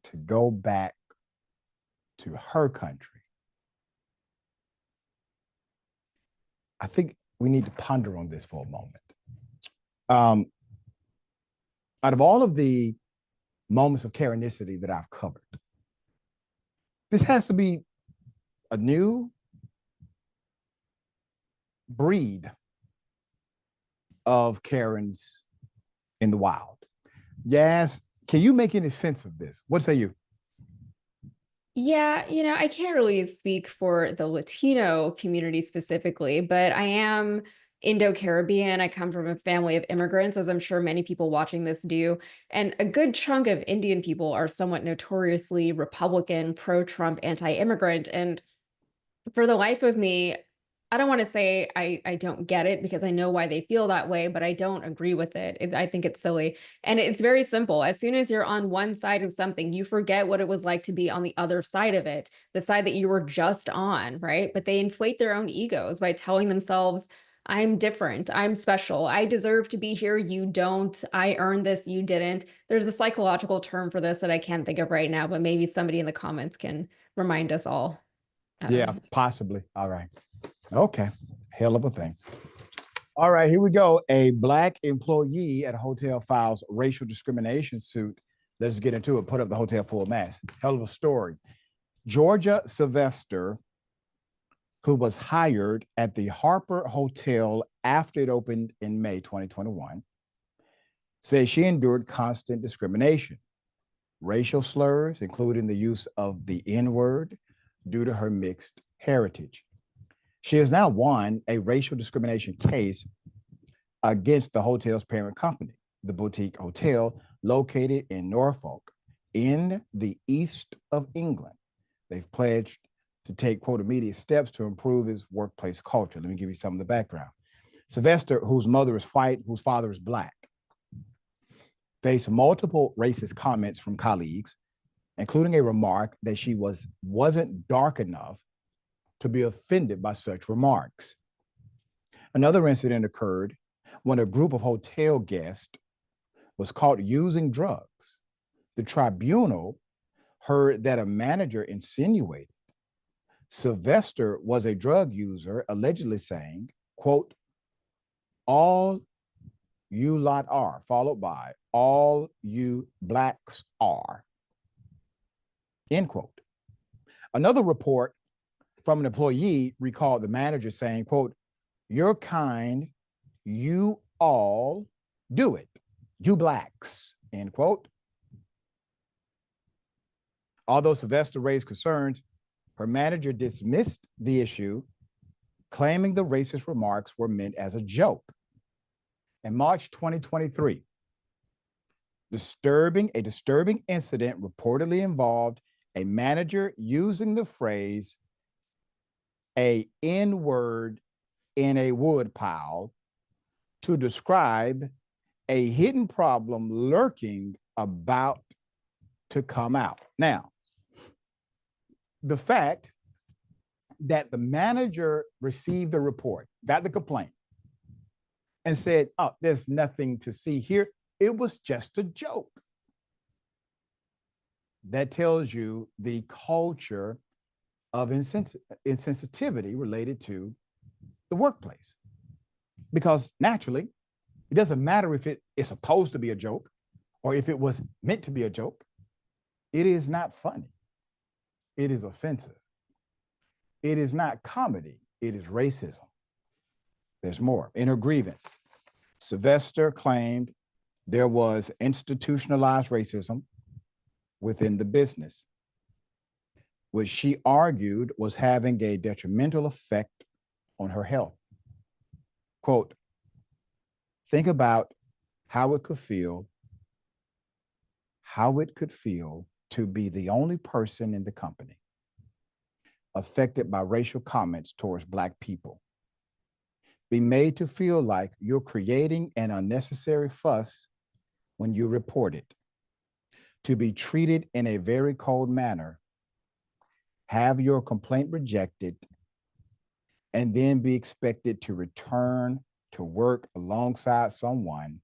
to go back to her country. I think we need to ponder on this for a moment. Out of all of the moments of Karenicity that I've covered, this has to be a new breed of Karens in the wild. Yas, can you make any sense of this? What say you? Yeah, I can't really speak for the Latino community specifically, but I am Indo-Caribbean. I come from a family of immigrants, as I'm sure many people watching this do. And a good chunk of Indian people are somewhat notoriously Republican, pro-Trump, anti-immigrant. And for the life of me, I don't want to say I don't get it, because I know why they feel that way, but I don't agree with it. I think it's silly. And it's very simple. As soon as you're on one side of something, you forget what it was like to be on the other side of it, the side that you were just on, right? But they inflate their own egos by telling themselves, I'm different, I'm special, I deserve to be here, you don't, I earned this, you didn't. There's a psychological term for this that I can't think of right now, but maybe somebody in the comments can remind us all. Yeah, possibly. All right. Okay, hell of a thing. All right, here we go. A Black employee at a hotel files racial discrimination suit. Let's get into it. Put up the hotel full mass. Hell of a story. Georgia Sylvester, who was hired at the Harper Hotel after it opened in May 2021, says she endured constant discrimination, racial slurs, including the use of the N-word, due to her mixed heritage. She has now won a racial discrimination case against the hotel's parent company, the boutique hotel located in Norfolk, in the east of England. They've pledged to take, quote, immediate steps to improve his workplace culture. Let me give you some of the background. Sylvester, whose mother is white, whose father is black, faced multiple racist comments from colleagues, including a remark that she wasn't dark enough to be offended by such remarks. Another incident occurred when a group of hotel guests was caught using drugs. The tribunal heard that a manager insinuated Sylvester was a drug user, allegedly saying, quote, "All you lot are," followed by "all you blacks are," end quote. Another report from an employee recalled the manager saying, quote, "You're kind, you all do it, you blacks," end quote. Although Sylvester raised concerns, her manager dismissed the issue, claiming the racist remarks were meant as a joke. In March 2023, a disturbing incident reportedly involved a manager using the phrase "a N-word in a wood pile" to describe a hidden problem lurking about to come out. Now, the fact that the manager received the report, got the complaint, and said, "Oh, there's nothing to see here. It was just a joke." That tells you the culture of insensitivity related to the workplace. Because naturally, it doesn't matter if it is supposed to be a joke or if it was meant to be a joke. It is not funny. It is offensive. It is not comedy. It is racism. There's more. In her grievance, Sylvester claimed there was institutionalized racism within the business, which she argued was having a detrimental effect on her health. Quote, "Think about how it could feel to be the only person in the company affected by racial comments towards Black people. Be made to feel like you're creating an unnecessary fuss when you report it. To be treated in a very cold manner, have your complaint rejected, and then be expected to return to work alongside someone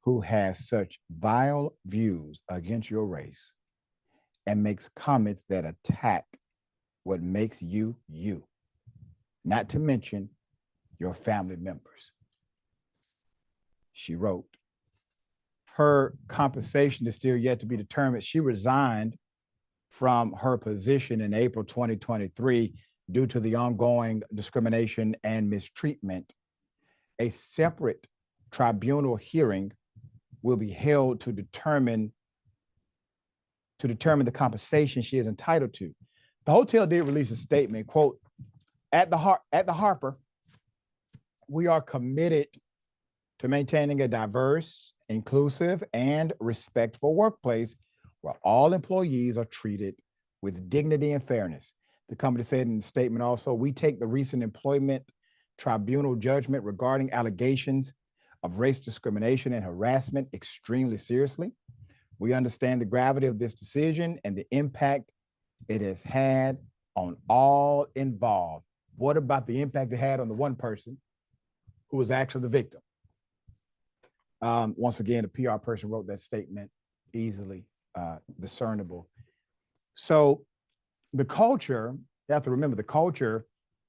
who has such vile views against your race and makes comments that attack what makes you you, not to mention your family members." She wrote. Her compensation is still yet to be determined. She resigned from her position in April 2023 due to the ongoing discrimination and mistreatment. A separate tribunal hearing will be held to determine the compensation she is entitled to. The hotel did release a statement, quote, at the Harper, we are committed to maintaining a diverse, inclusive, and respectful workplace where all employees are treated with dignity and fairness." The company said in the statement also, "We take the recent employment tribunal judgment regarding allegations of race discrimination and harassment extremely seriously. We understand the gravity of this decision and the impact it has had on all involved." What about the impact it had on the one person who was actually the victim? Once again, a PR person wrote that statement, easily discernible. So the culture, you have to remember, the culture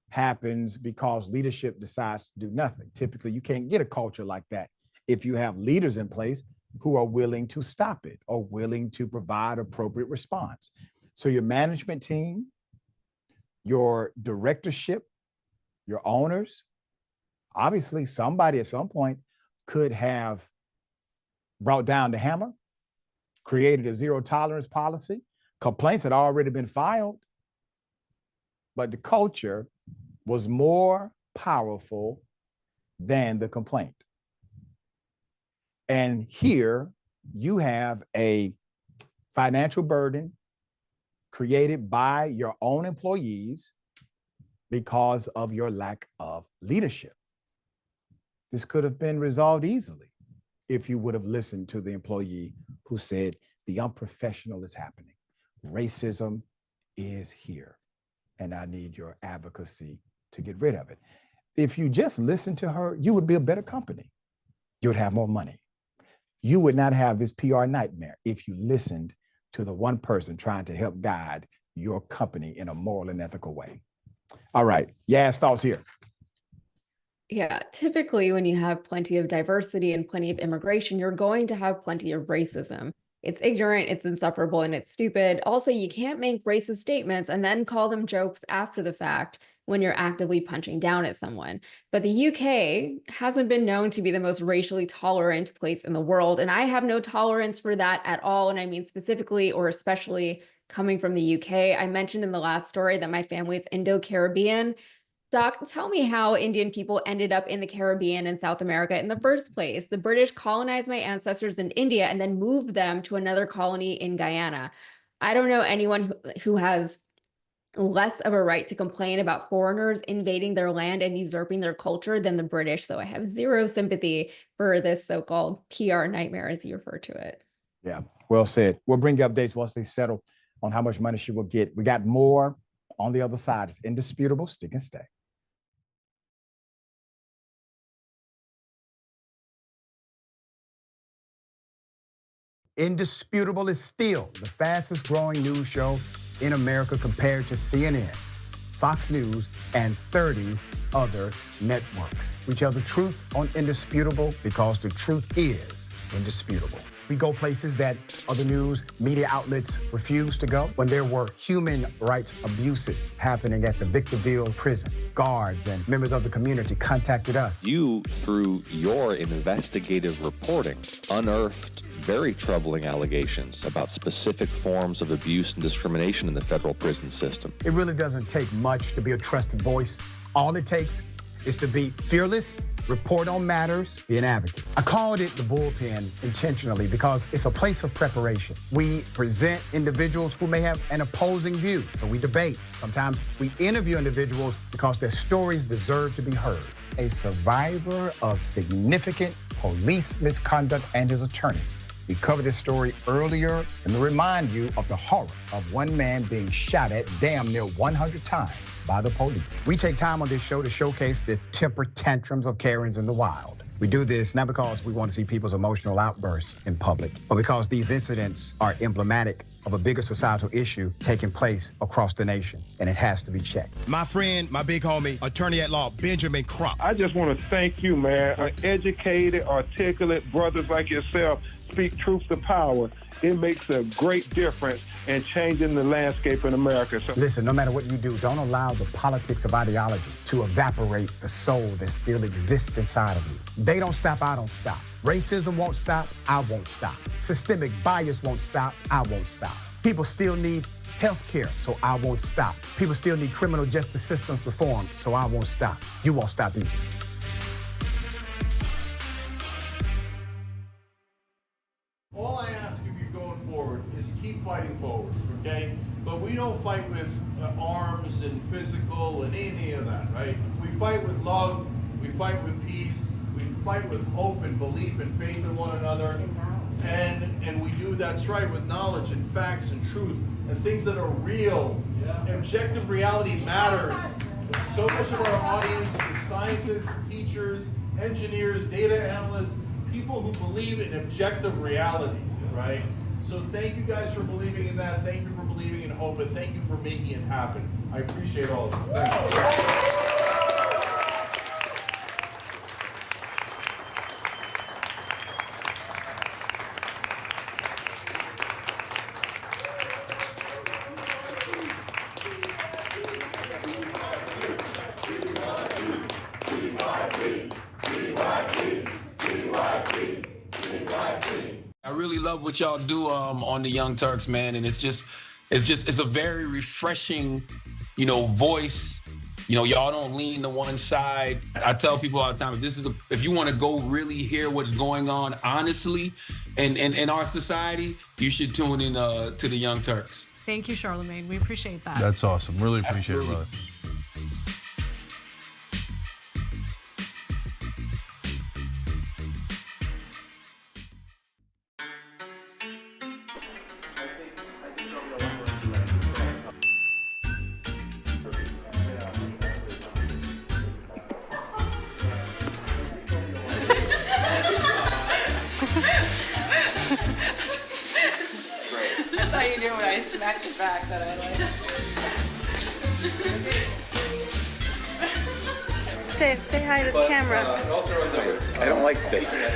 happens because leadership decides to do nothing. Typically, you can't get a culture like that if you have leaders in place who are willing to stop it or willing to provide appropriate response. So your management team, your directorship, your owners, obviously somebody at some point could have brought down the hammer, created a zero tolerance policy. Complaints had already been filed, but the culture was more powerful than the complaint. And here you have a financial burden, created by your own employees because of your lack of leadership. This could have been resolved easily if you would have listened to the employee who said, the unprofessional is happening. Racism is here, and I need your advocacy to get rid of it. If you just listened to her, you would be a better company. You would have more money. You would not have this PR nightmare if you listened to the one person trying to help guide your company in a moral and ethical way. All right, Yas, thoughts here. Yeah, typically when you have plenty of diversity and plenty of immigration, you're going to have plenty of racism. It's ignorant, it's insufferable, and it's stupid. Also, you can't make racist statements and then call them jokes after the fact when you're actively punching down at someone. But the UK hasn't been known to be the most racially tolerant place in the world, and I have no tolerance for that at all. And I mean specifically or especially coming from the UK. I mentioned in the last story that my family is Indo-Caribbean. Doc, tell me how Indian people ended up in the Caribbean and South America in the first place. The British colonized my ancestors in India and then moved them to another colony in Guyana. I don't know anyone who has less of a right to complain about foreigners invading their land and usurping their culture than the British. So I have zero sympathy for this so-called PR nightmare, as you refer to it. Yeah, well said. We'll bring you updates once they settle on how much money she will get. We got more on the other side. It's indisputable. Stick and stay. Indisputable is still the fastest growing news show in America compared to CNN, Fox News, and 30 other networks. We tell the truth on Indisputable because the truth is indisputable. We go places that other news media outlets refuse to go. When there were human rights abuses happening at the Victorville prison, guards and members of the community contacted us. You, through your investigative reporting, unearthed very troubling allegations about specific forms of abuse and discrimination in the federal prison system. It really doesn't take much to be a trusted voice. All it takes is to be fearless, report on matters, be an advocate. I called it the bullpen intentionally because it's a place of preparation. We present individuals who may have an opposing view, so we debate. Sometimes we interview individuals because their stories deserve to be heard. A survivor of significant police misconduct and his attorney. We covered this story earlier, and to remind you of the horror of one man being shot at damn near 100 times by the police. We take time on this show to showcase the temper tantrums of Karens in the wild. We do this not because we want to see people's emotional outbursts in public, but because these incidents are emblematic of a bigger societal issue taking place across the nation, and it has to be checked. My friend, my big homie, attorney at law, Benjamin Crump. I just want to thank you, man. Educated, articulate brothers like yourself speak truth to power. It makes a great difference in changing the landscape in America. So listen, no matter what you do, don't allow the politics of ideology to evaporate the soul that still exists inside of you. They don't stop, I don't stop. Racism won't stop, I won't stop. Systemic bias won't stop, I won't stop. People still need health care, so I won't stop. People still need criminal justice systems reform, so I won't stop. You won't stop either. All I ask of you going forward is keep fighting forward, okay? But we don't fight with arms and physical and any of that, right? We fight with love, we fight with peace, we fight with hope and belief and faith in one another. And we do that's right with knowledge and facts and truth and things that are real. Yeah. Objective reality matters. So much of our audience is scientists, teachers, engineers, data analysts, people who believe in objective reality, right? So thank you guys for believing in that. Thank you for believing in hope, and thank you for making it happen. I appreciate all of you. Thank you. I really love what y'all do on the Young Turks, man, and it's a very refreshing, voice. Y'all don't lean to one side. I tell people all the time, if you want to go really hear what's going on honestly in our society, you should tune in to the Young Turks. Thank you, Charlemagne. We appreciate that. That's awesome. Really appreciate it, brother. I thought you knew when I smacked it back that I like. Say hi to the camera. I don't like this.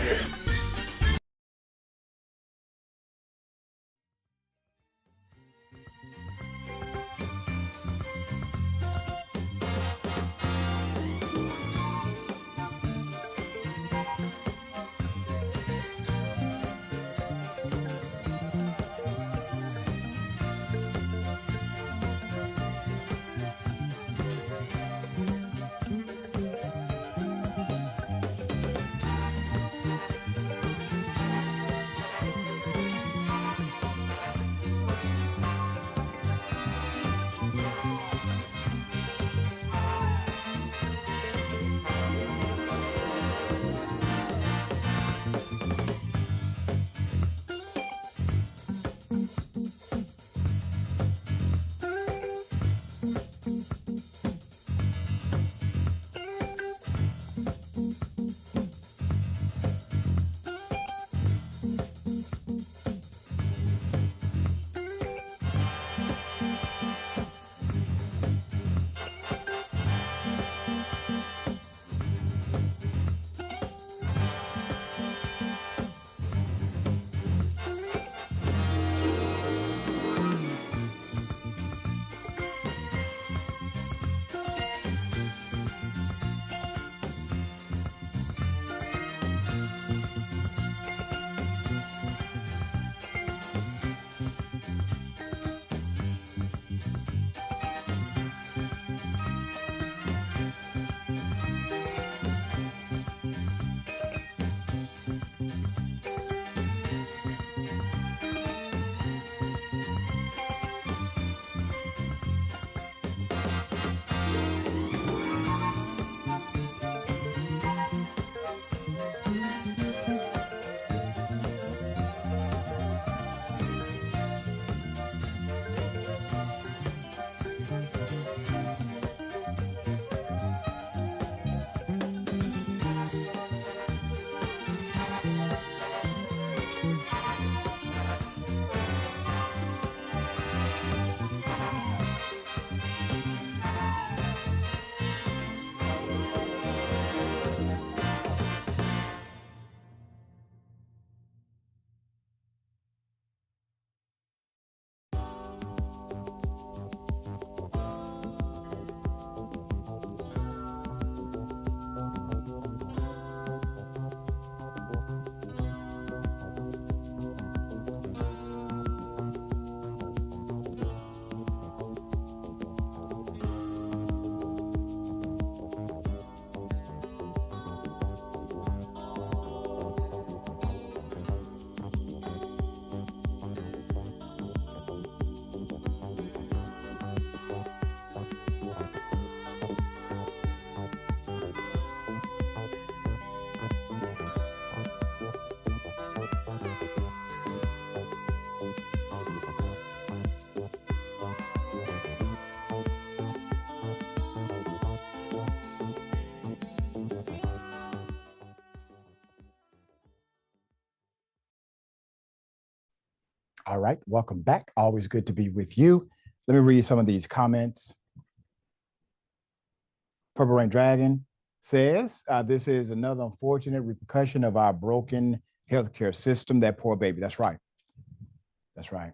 All right, welcome back. Always good to be with you. Let me read some of these comments. Purple Rain Dragon says, this is another unfortunate repercussion of our broken healthcare system. That poor baby. That's right. That's right.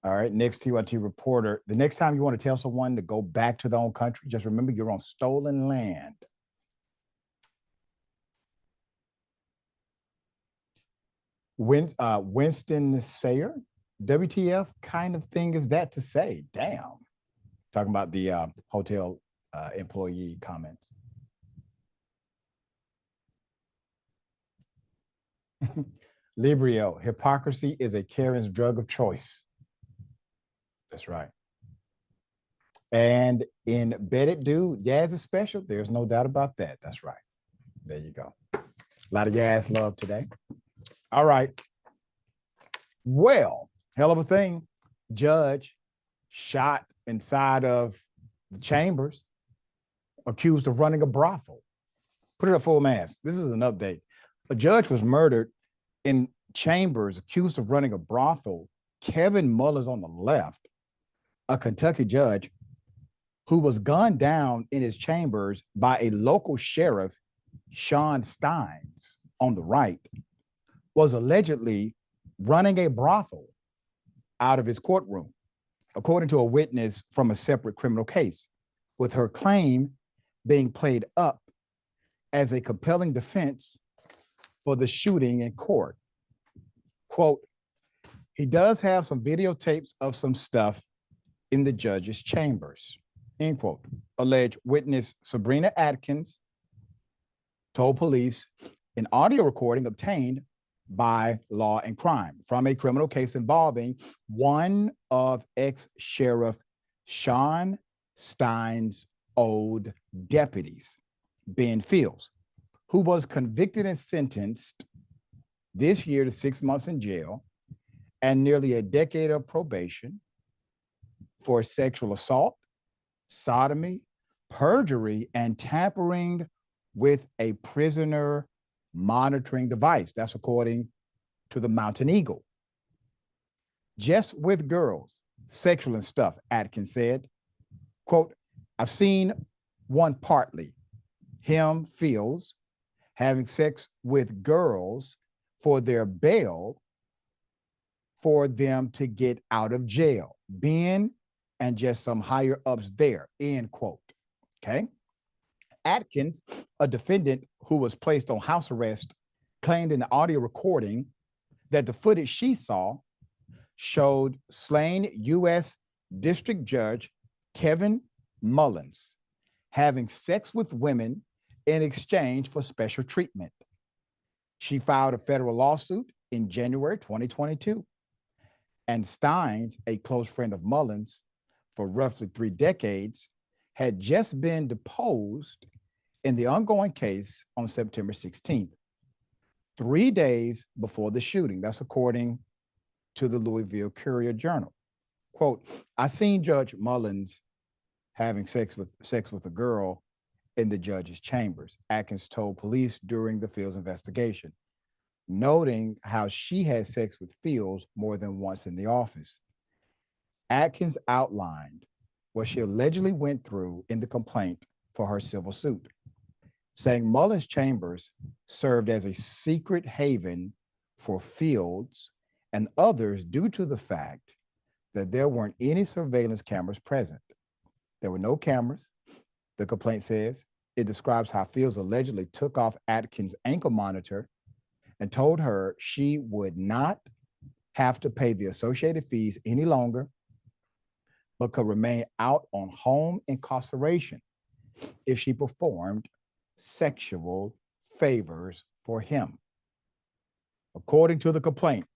All right, next TYT reporter. The next time you want to tell someone to go back to their own country, just remember you're on stolen land. Winston Sayer, WTF kind of thing is that to say? Damn. Talking about the hotel employee comments. Librio, hypocrisy is a Karen's drug of choice. That's right. And in Bet It Do, Yaz is special. There's no doubt about that. That's right. There you go. A lot of Yaz love today. All right. Well, hell of a thing. Judge shot inside of the chambers, accused of running a brothel. Put it up full mass. This is an update. A judge was murdered in chambers, accused of running a brothel. Kevin Mullins on the left, a Kentucky judge who was gunned down in his chambers by a local sheriff, Sean Steins, on the right, was allegedly running a brothel out of his courtroom, according to a witness from a separate criminal case, with her claim being played up as a compelling defense for the shooting in court. Quote, he does have some videotapes of some stuff in the judge's chambers, end quote. Alleged witness Sabrina Atkins told police an audio recording obtained by Law and Crime from a criminal case involving one of ex-sheriff Sean Stein's old deputies, Ben Fields, who was convicted and sentenced this year to 6 months in jail and nearly a decade of probation for sexual assault, sodomy, perjury, and tampering with a prisoner monitoring device. That's according to the Mountain Eagle. Just with girls, sexual and stuff, Atkins said. Quote, I've seen one partly, him, Fields, having sex with girls for their bail for them to get out of jail. Ben and just some higher ups there, end quote. Okay. Atkins, a defendant who was placed on house arrest, claimed in the audio recording that the footage she saw showed slain U.S. District Judge Kevin Mullins having sex with women in exchange for special treatment. She filed a federal lawsuit in January 2022. And Steins, a close friend of Mullins for roughly 3 decades, had just been deposed in the ongoing case on September 16th, 3 days before the shooting. That's according to the Louisville Courier-Journal. Quote, I seen Judge Mullins having sex with a girl in the judge's chambers, Atkins told police during the Fields investigation, noting how she had sex with Fields more than once in the office. Atkins outlined what she allegedly went through in the complaint for her civil suit, saying Mullins' chambers served as a secret haven for Fields and others due to the fact that there weren't any surveillance cameras present. There were no cameras, the complaint says. It describes how Fields allegedly took off Atkins' ankle monitor and told her she would not have to pay the associated fees any longer, but could remain out on home incarceration if she performed sexual favors for him. According to the complaint,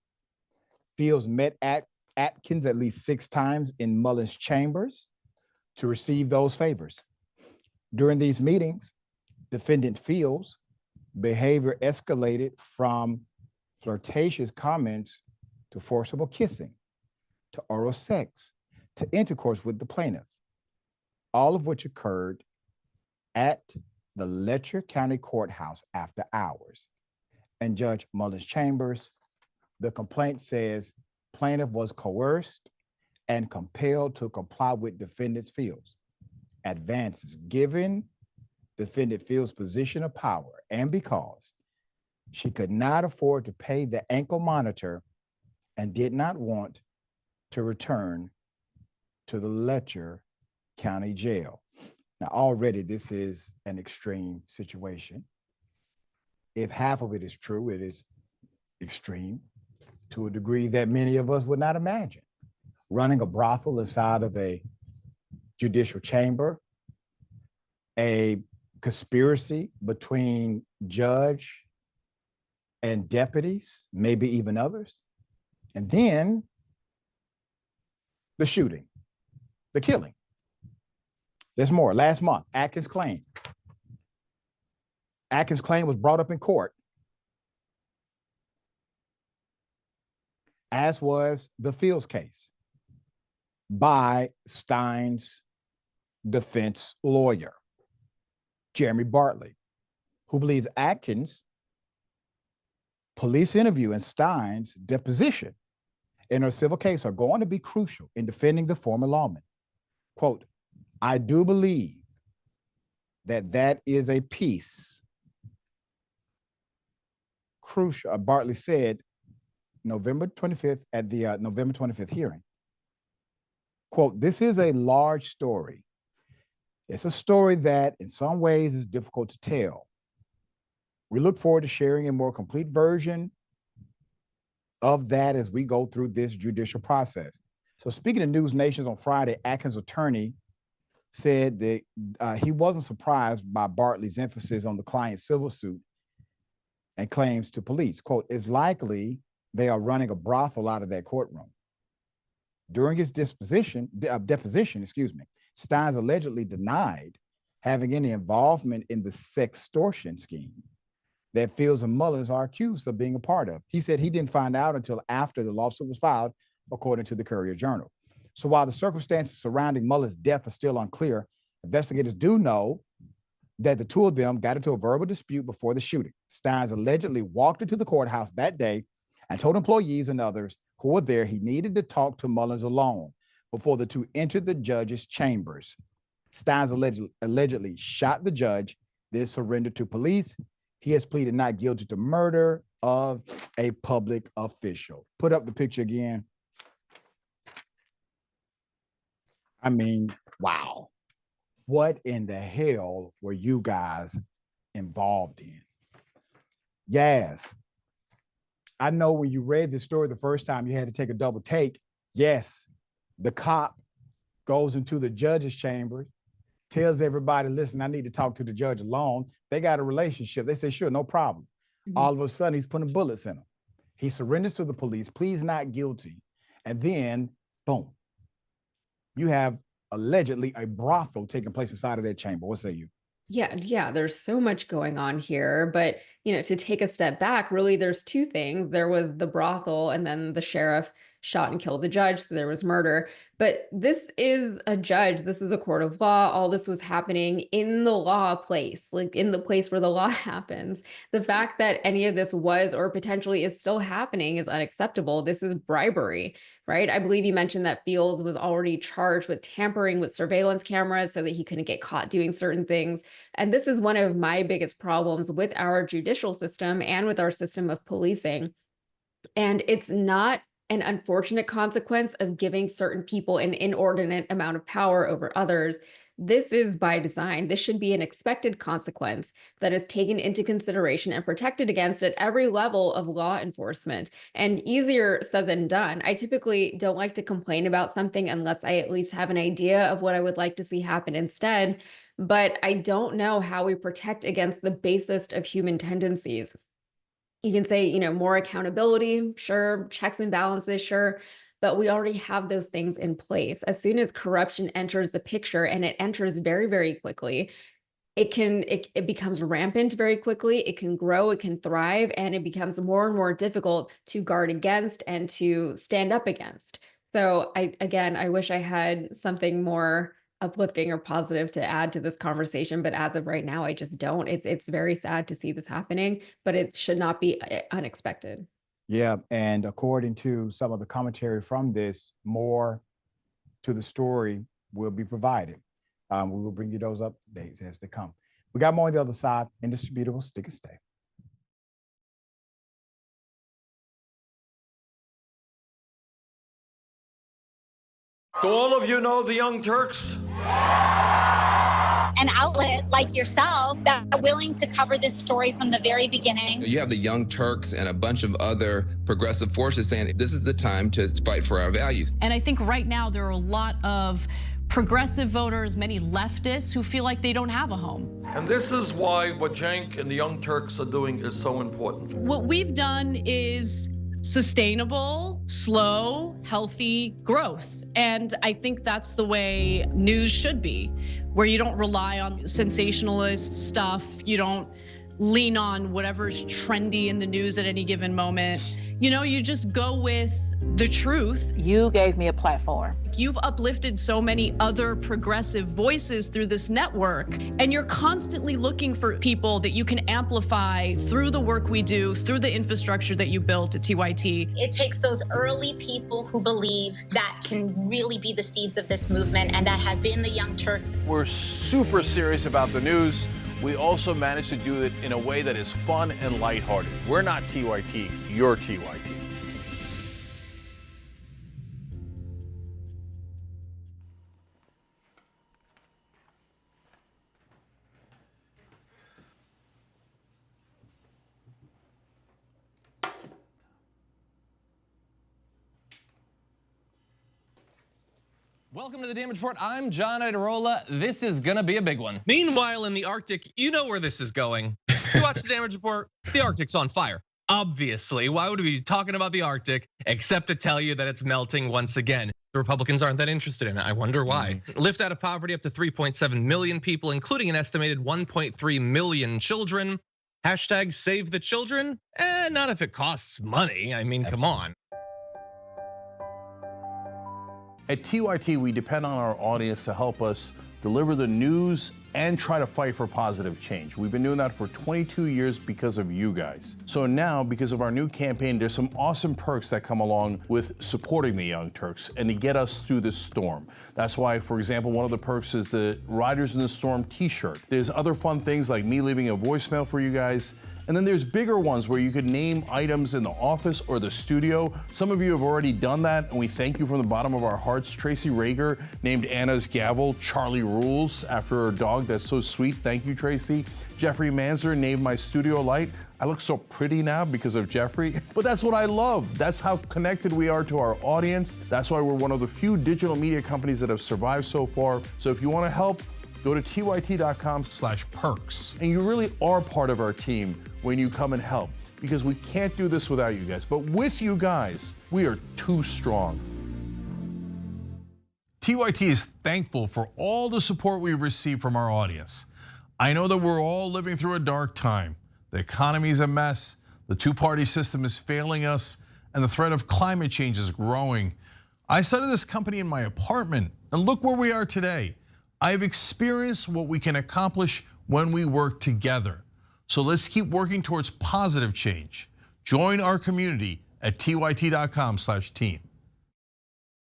Fields met Atkins at least 6 times in Mullins' chambers to receive those favors. During these meetings, defendant Fields' behavior escalated from flirtatious comments to forcible kissing, to oral sex, to intercourse with the plaintiff, all of which occurred at the Letcher County Courthouse after hours. And Judge Mullins' chambers, the complaint says plaintiff was coerced and compelled to comply with defendant Fields' advances given defendant Fields' position of power and because she could not afford to pay the ankle monitor and did not want to return to the Letcher County Jail. Now, already this is an extreme situation. If half of it is true, it is extreme to a degree that many of us would not imagine. Running a brothel inside of a judicial chamber, a conspiracy between judge and deputies, maybe even others. And then the shooting, the killing. There's more. Last month, Atkins claim was brought up in court, as was the Fields case, by Stein's defense lawyer, Jeremy Bartley, who believes Atkins' police interview and Stein's deposition in her civil case are going to be crucial in defending the former lawman. Quote, I do believe that is a piece crucial, Bartley said November 25th at the November 25th hearing. Quote, this is a large story. It's a story that in some ways is difficult to tell. We look forward to sharing a more complete version of that as we go through this judicial process. So speaking to News Nations on Friday, Atkins' attorney said that he wasn't surprised by Bartley's emphasis on the client's civil suit and claims to police. Quote, it's likely they are running a brothel out of that courtroom. During his deposition, Steins allegedly denied having any involvement in the sextortion scheme that Fields and Mullins are accused of being a part of. He said he didn't find out until after the lawsuit was filed, according to the Courier-Journal. So while the circumstances surrounding Mullins' death are still unclear, investigators do know that the two of them got into a verbal dispute before the shooting. Steins allegedly walked into the courthouse that day and told employees and others who were there he needed to talk to Mullins alone before the two entered the judge's chambers. Steins allegedly shot the judge, then surrendered to police. He has pleaded not guilty to murder of a public official. Put up the picture again. I mean, wow. What in the hell were you guys involved in? Yes. I know when you read this story the first time, you had to take a double take. Yes, the cop goes into the judge's chamber, tells everybody, listen, I need to talk to the judge alone. They got a relationship. They say, sure, no problem. Mm-hmm. All of a sudden, he's putting bullets in him. He surrenders to the police, pleads not guilty. And then, boom, you have allegedly a brothel taking place inside of that chamber. What say you? Yeah, there's so much going on here, but to take a step back, really there's two things. There was the brothel and then the sheriff shot and killed the judge, so there was murder. But this is a judge, this is a court of law. All this was happening in the law place, like in the place where the law happens. The fact that any of this was or potentially is still happening is unacceptable. This is bribery, right? I believe you mentioned that Fields was already charged with tampering with surveillance cameras so that he couldn't get caught doing certain things. And this is one of my biggest problems with our judicial system and with our system of policing. And it's not an unfortunate consequence of giving certain people an inordinate amount of power over others. This is by design. This should be an expected consequence that is taken into consideration and protected against at every level of law enforcement. And easier said than done. I typically don't like to complain about something unless I at least have an idea of what I would like to see happen instead. But I don't know how we protect against the basest of human tendencies. You can say, more accountability, sure, checks and balances, sure, but we already have those things in place. As soon as corruption enters the picture, and it enters very, very quickly, it becomes rampant very quickly, it can grow, it can thrive, and it becomes more and more difficult to guard against and to stand up against. So I wish I had something more uplifting or positive to add to this conversation, but as of right now, I just don't. It's very sad to see this happening, but it should not be unexpected. Yeah, and according to some of the commentary from this, more to the story will be provided. We will bring you those updates as they come. We got more on the other side. Indisputable, stick and stay. Do all of you know the Young Turks? An outlet like yourself that are willing to cover this story from the very beginning. You have the Young Turks and a bunch of other progressive forces saying this is the time to fight for our values. And I think right now there are a lot of progressive voters, many leftists who feel like they don't have a home. And this is why what Cenk and the Young Turks are doing is so important. What we've done is sustainable, slow, healthy growth. And I think that's the way news should be, where you don't rely on sensationalist stuff. You don't lean on whatever's trendy in the news at any given moment. You know, you just go with the truth. You gave me a platform. You've uplifted so many other progressive voices through this network, and you're constantly looking for people that you can amplify through the work we do, through the infrastructure that you built at TYT. It takes those early people who believe that can really be the seeds of this movement, and that has been the Young Turks. We're super serious about the news. We also managed to do it in a way that is fun and lighthearted. We're not TYT, you're TYT. Welcome to the Damage Report. I'm John Idarola. This is gonna be a big one. Meanwhile, in the Arctic, you know where this is going. You watch the Damage Report, the Arctic's on fire. Obviously, why would we be talking about the Arctic except to tell you that it's melting once again? The Republicans aren't that interested in it. I wonder why. Lift out of poverty up to 3.7 million people, including an estimated 1.3 million children. Hashtag save the children? Not if it costs money. I mean, come on. At TYT, we depend on our audience to help us deliver the news and try to fight for positive change. We've been doing that for 22 years because of you guys. So now, because of our new campaign, there's some awesome perks that come along with supporting the Young Turks and to get us through this storm. That's why, for example, one of the perks is the Riders in the Storm t-shirt. There's other fun things like me leaving a voicemail for you guys. And then there's bigger ones where you could name items in the office or the studio. Some of you have already done that, and we thank you from the bottom of our hearts. Tracy Rager named Anna's gavel Charlie Rules after her dog. That's so sweet. Thank you, Tracy. Jeffrey Manzer named my studio light. I look so pretty now because of Jeffrey, but that's what I love. That's how connected we are to our audience. That's why we're one of the few digital media companies that have survived so far. So if you want to help, go to tyt.com/perks. And you really are part of our team when you come and help, because we can't do this without you guys. But with you guys, we are too strong. TYT is thankful for all the support we've received from our audience. I know that we're all living through a dark time. The economy is a mess, the two-party system is failing us, and the threat of climate change is growing. I started this company in my apartment, and look where we are today. I've experienced what we can accomplish when we work together. So let's keep working towards positive change. Join our community at tyt.com/team.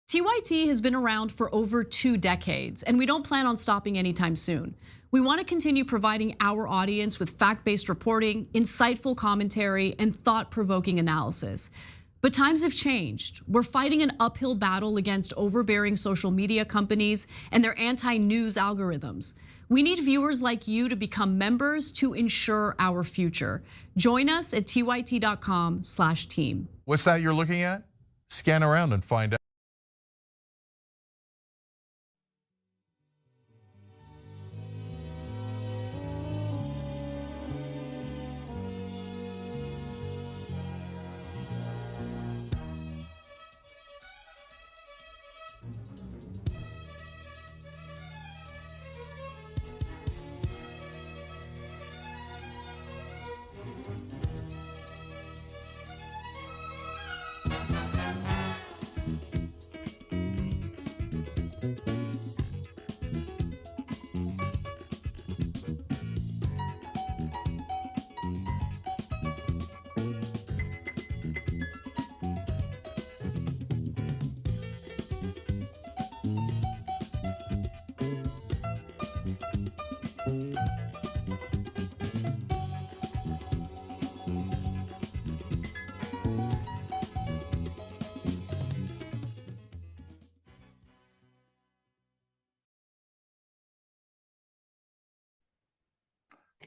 TYT has been around for over 2 decades, and we don't plan on stopping anytime soon. We want to continue providing our audience with fact-based reporting, insightful commentary, and thought-provoking analysis. But times have changed. We're fighting an uphill battle against overbearing social media companies and their anti-news algorithms. We need viewers like you to become members to ensure our future. Join us at tyt.com/team. What's that you're looking at? Scan around and find out.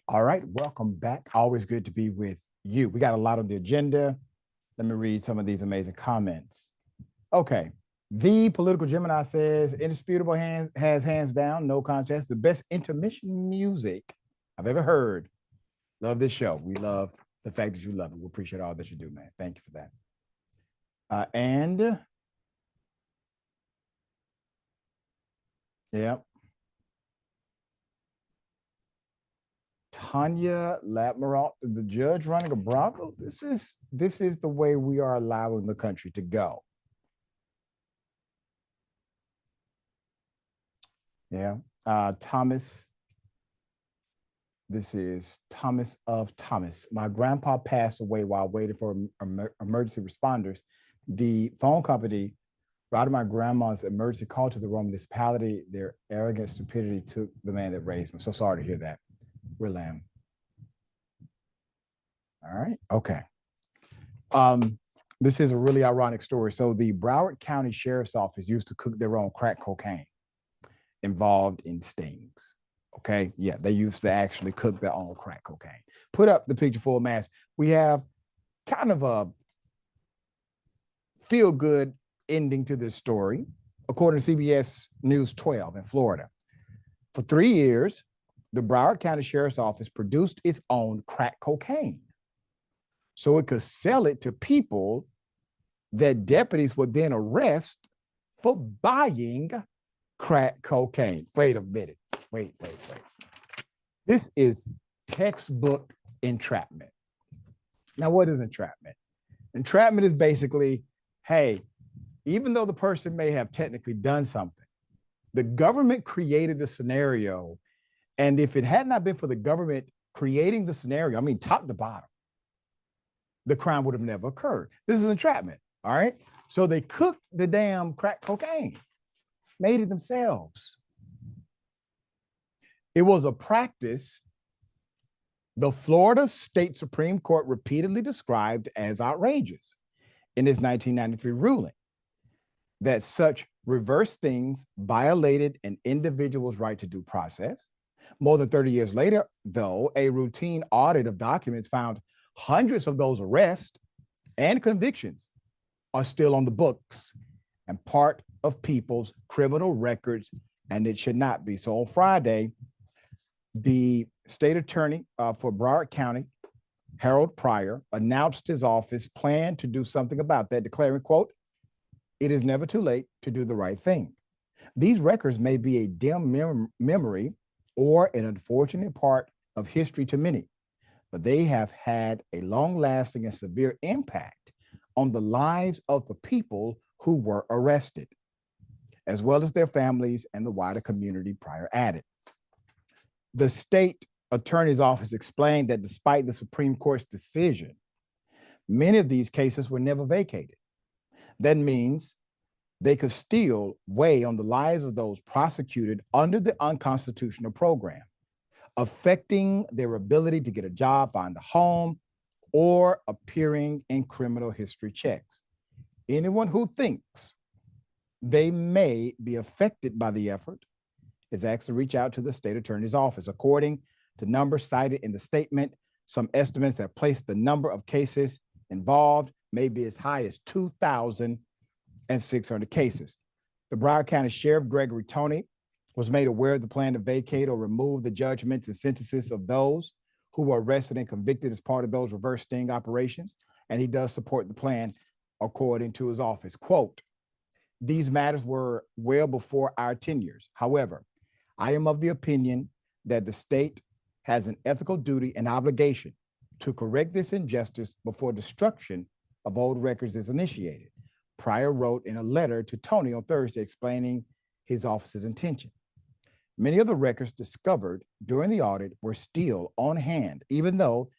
All right, welcome back. Always good to be with you. We got a lot on the agenda. Let me read some of these amazing comments. Okay, The Political Gemini says, indisputable has hands down, no contest, the best intermission music I've ever heard. Love this show. We love the fact that you love it. We appreciate all that you do, man. Thank you for that. And yeah. Tanya Latmeral, the judge running a brothel. This is the way we are allowing the country to go. Yeah. Thomas. This is Thomas of Thomas. My grandpa passed away while waiting for emergency responders. The phone company routed my grandma's emergency call to the Roman municipality. Their arrogant stupidity took the man that raised me. So sorry to hear that. We're lamb. All right. Okay. This is a really ironic story. So the Broward County Sheriff's Office used to cook their own crack cocaine involved in stings. Okay. Yeah, they used to actually cook their own crack cocaine. Put up the picture full mass. We have kind of a feel-good ending to this story, according to CBS News 12 in Florida. For 3 years, the Broward County Sheriff's Office produced its own crack cocaine so it could sell it to people that deputies would then arrest for buying crack cocaine. Wait a minute. Wait. This is textbook entrapment. Now, what is entrapment? Entrapment is basically, hey, even though the person may have technically done something, the government created the scenario. And if it had not been for the government creating the scenario, I mean, top to bottom, the crime would have never occurred. This is entrapment, all right? So they cooked the damn crack cocaine, made it themselves. It was a practice the Florida State Supreme Court repeatedly described as outrageous in its 1993 ruling that such reverse stings violated an individual's right to due process. More than 30 years later, though, a routine audit of documents found hundreds of those arrests and convictions are still on the books and part of people's criminal records, and it should not be. So on Friday, the state attorney for Broward County, Harold Pryor, announced his office planned to do something about that, declaring, quote, "It is never too late to do the right thing. These records may be a dim memory or an unfortunate part of history to many, but they have had a long-lasting and severe impact on the lives of the people who were arrested, as well as their families and the wider community," Pryor added. The state attorney's office explained that despite the Supreme Court's decision, many of these cases were never vacated. That means they could still weigh on the lives of those prosecuted under the unconstitutional program, affecting their ability to get a job, find a home, or appearing in criminal history checks. Anyone who thinks they may be affected by the effort is asked to reach out to the state attorney's office. According to numbers cited in the statement, some estimates have placed the number of cases involved may be as high as 2,600 cases. The Broward County Sheriff, Gregory Toney, was made aware of the plan to vacate or remove the judgments and sentences of those who were arrested and convicted as part of those reverse sting operations, and he does support the plan according to his office. Quote, "These matters were well before our tenures. However, I am of the opinion that the state has an ethical duty and obligation to correct this injustice before destruction of old records is initiated," Pryor wrote in a letter to Toney on Thursday explaining his office's intention. Many of the records discovered during the audit were still on hand, even though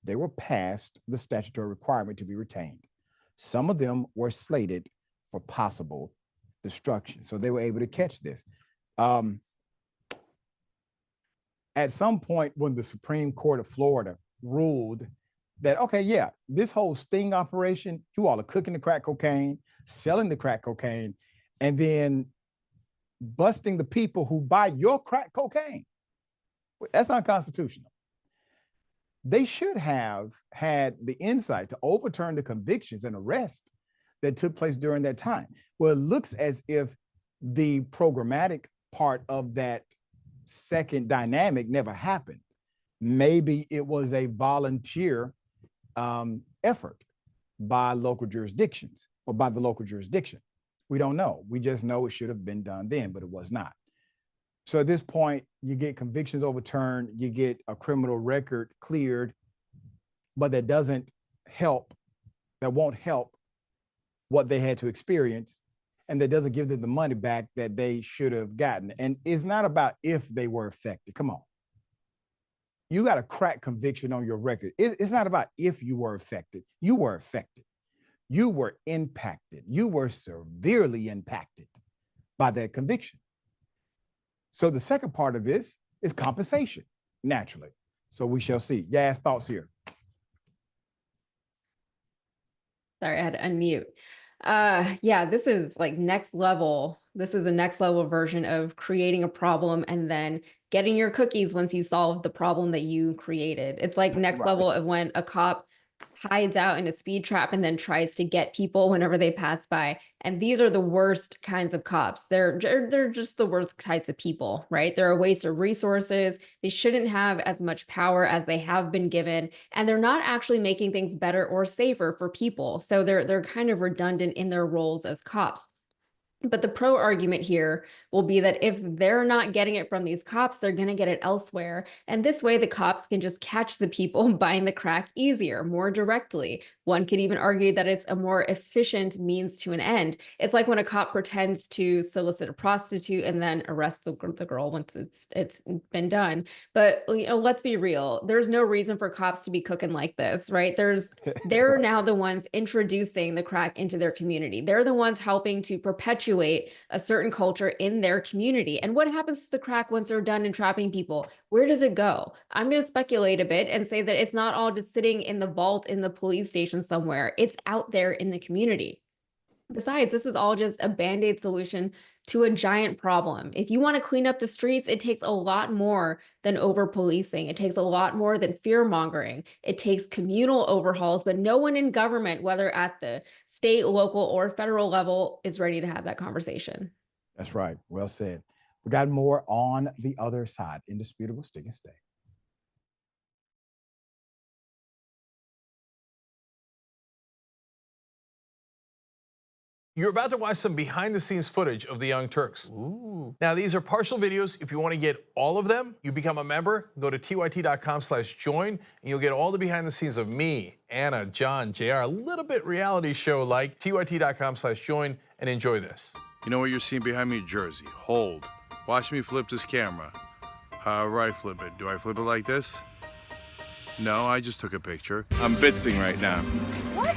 they were past the statutory requirement to be retained. Some of them were slated for possible destruction. So they were able to catch this. At some point when the Supreme Court of Florida ruled that, okay, yeah, this whole sting operation, you all are cooking the crack cocaine, selling the crack cocaine, and then busting the people who buy your crack cocaine. That's unconstitutional. They should have had the insight to overturn the convictions and arrest that took place during that time. Well, it looks as if the programmatic part of that second dynamic never happened. Maybe it was a volunteer effort by local jurisdictions or by the local jurisdiction. We don't know. We just know it should have been done then, but it was not. So at this point, you get convictions overturned, you get a criminal record cleared, but that doesn't help, that won't help what they had to experience, and that doesn't give them the money back that they should have gotten. And it's not about if they were affected. Come on. You got a crack conviction on your record. It's not about if you were affected. You were affected. You were impacted. You were severely impacted by that conviction. So the second part of this is compensation, naturally. So we shall see. Yas, thoughts here? Sorry, I had to unmute. Yeah, this is like next level. This is a next level version of creating a problem and then getting your cookies once you solve the problem that you created. It's like next level of when a cop hides out in a speed trap and then tries to get people whenever they pass by. And these are the worst kinds of cops. They're just the worst types of people, right? They're a waste of resources. They shouldn't have as much power as they have been given. And they're not actually making things better or safer for people. So they're kind of redundant in their roles as cops. But the pro argument here will be that if they're not getting it from these cops, they're going to get it elsewhere. And this way, the cops can just catch the people buying the crack easier, more directly. One could even argue that it's a more efficient means to an end. It's like when a cop pretends to solicit a prostitute and then arrest the girl once it's been done. But let's be real. There's no reason for cops to be cooking like this, right? They're now the ones introducing the crack into their community. They're the ones helping to perpetuate a certain culture in their community. And what happens to the crack once they're done entrapping people? Where does it go? I'm going to speculate a bit and say that it's not all just sitting in the vault in the police station somewhere. It's out there in the community. Besides, this is all just a band-aid solution to a giant problem. If you want to clean up the streets, it takes a lot more than over-policing. It takes a lot more than fear-mongering. It takes communal overhauls, but no one in government, whether at the state, local, or federal level, is ready to have that conversation. That's right. Well said. We got more on the other side. Indisputable, stick and stay. You're about to watch some behind the scenes footage of the Young Turks. Ooh. Now, these are partial videos. If you want to get all of them, you become a member, go to tyt.com/join, and you'll get all the behind the scenes of me, Anna, John, JR, a little bit reality show like. tyt.com/join, and enjoy this. You know what you're seeing behind me? Jersey. Hold. Watch me flip this camera. However I flip it. Do I flip it like this? No, I just took a picture. I'm bitsing right now. What?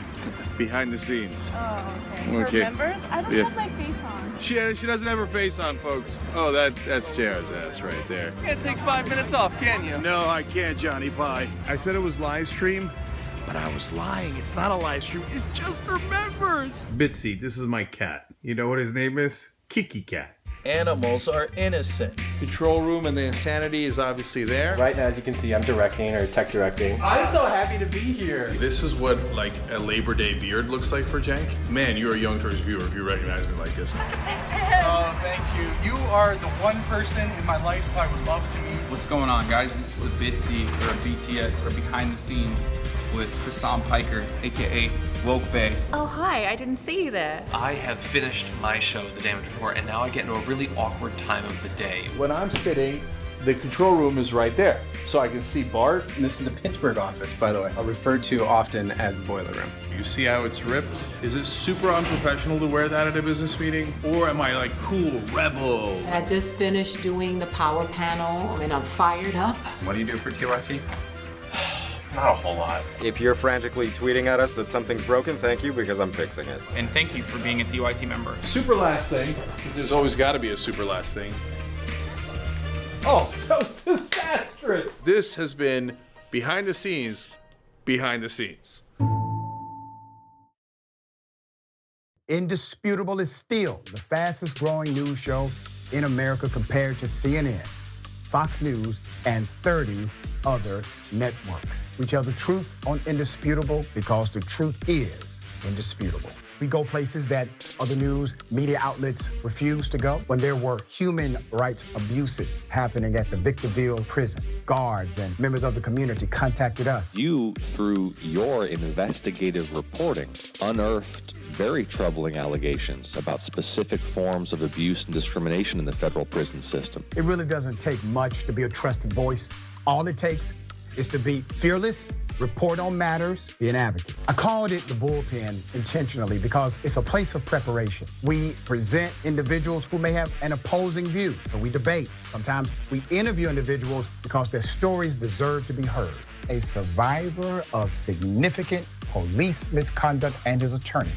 Behind the scenes. Oh, okay. For members? I don't have my face on. She doesn't have her face on, folks. Oh, that's JR's ass right there. You can't take 5 minutes off, can you? No, I can't, Johnny. Bye. I said it was live stream, but I was lying. It's not a live stream. It's just for members. Bitsy, this is my cat. You know what his name is? Kiki Cat. Animals are innocent. Control room and the insanity is obviously there. Right now, as you can see, I'm directing or tech directing. I'm so happy to be here. This is what like a Labor Day beard looks like for Jank. Man, you're a Young Turks viewer if you recognize me like this. Oh, thank you. You are the one person in my life I would love to meet. What's going on, guys? This is a Bitsy or a BTS or behind the scenes with Hassan Piker, aka Woke Bay. Oh, hi, I didn't see you there. I have finished my show, The Damage Report, and now I get into a really awkward time of the day. When I'm sitting, the control room is right there, so I can see Bart. And this is the Pittsburgh office, by the way. I'll refer to often as the boiler room. You see how it's ripped? Is it super unprofessional to wear that at a business meeting? Or am I like cool rebel? I just finished doing the power panel and I'm fired up. What do you do for TYT? Not a whole lot. If you're frantically tweeting at us that something's broken, thank you, because I'm fixing it. And thank you for being a TYT member. Super last thing, because there's always got to be a super last thing. Oh, that was disastrous. This has been behind the scenes, behind the scenes. Indisputable is still the fastest growing news show in America compared to CNN, Fox News, and 30 other networks. We tell the truth on Indisputable because the truth is indisputable. We go places that other news media outlets refuse to go. When there were human rights abuses happening at the Victorville prison, guards and members of the community contacted us. You, through your investigative reporting, unearthed very troubling allegations about specific forms of abuse and discrimination in the federal prison system. It really doesn't take much to be a trusted voice. All it takes is to be fearless, report on matters, be an advocate. I called it the bullpen intentionally because it's a place of preparation. We present individuals who may have an opposing view, so we debate. Sometimes we interview individuals because their stories deserve to be heard. A survivor of significant police misconduct and his attorney.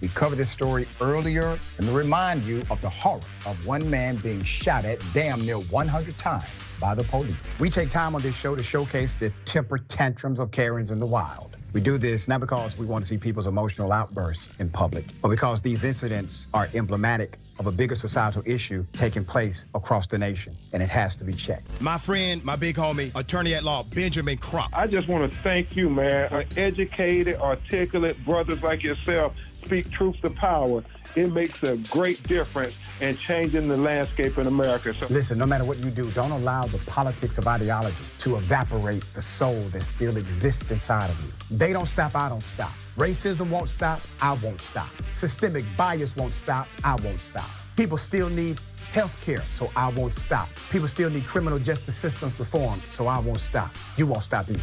We covered this story earlier and to remind you of the horror of one man being shot at damn near 100 times by the police. We take time on this show to showcase the temper tantrums of Karens in the wild. We do this not because we want to see people's emotional outbursts in public, but because these incidents are emblematic of a bigger societal issue taking place across the nation, and it has to be checked. My friend, my big homie, attorney at law, Benjamin Crump. I just want to thank you, man. Educated, articulate brothers like yourself speak truth to power. It makes a great difference in changing the landscape in America. So listen, no matter what you do, don't allow the politics of ideology to evaporate the soul that still exists inside of you. They don't stop, I don't stop. Racism won't stop, I won't stop. Systemic bias won't stop, I won't stop. People still need health care, so I won't stop. People still need criminal justice systems reform, so I won't stop. You won't stop either.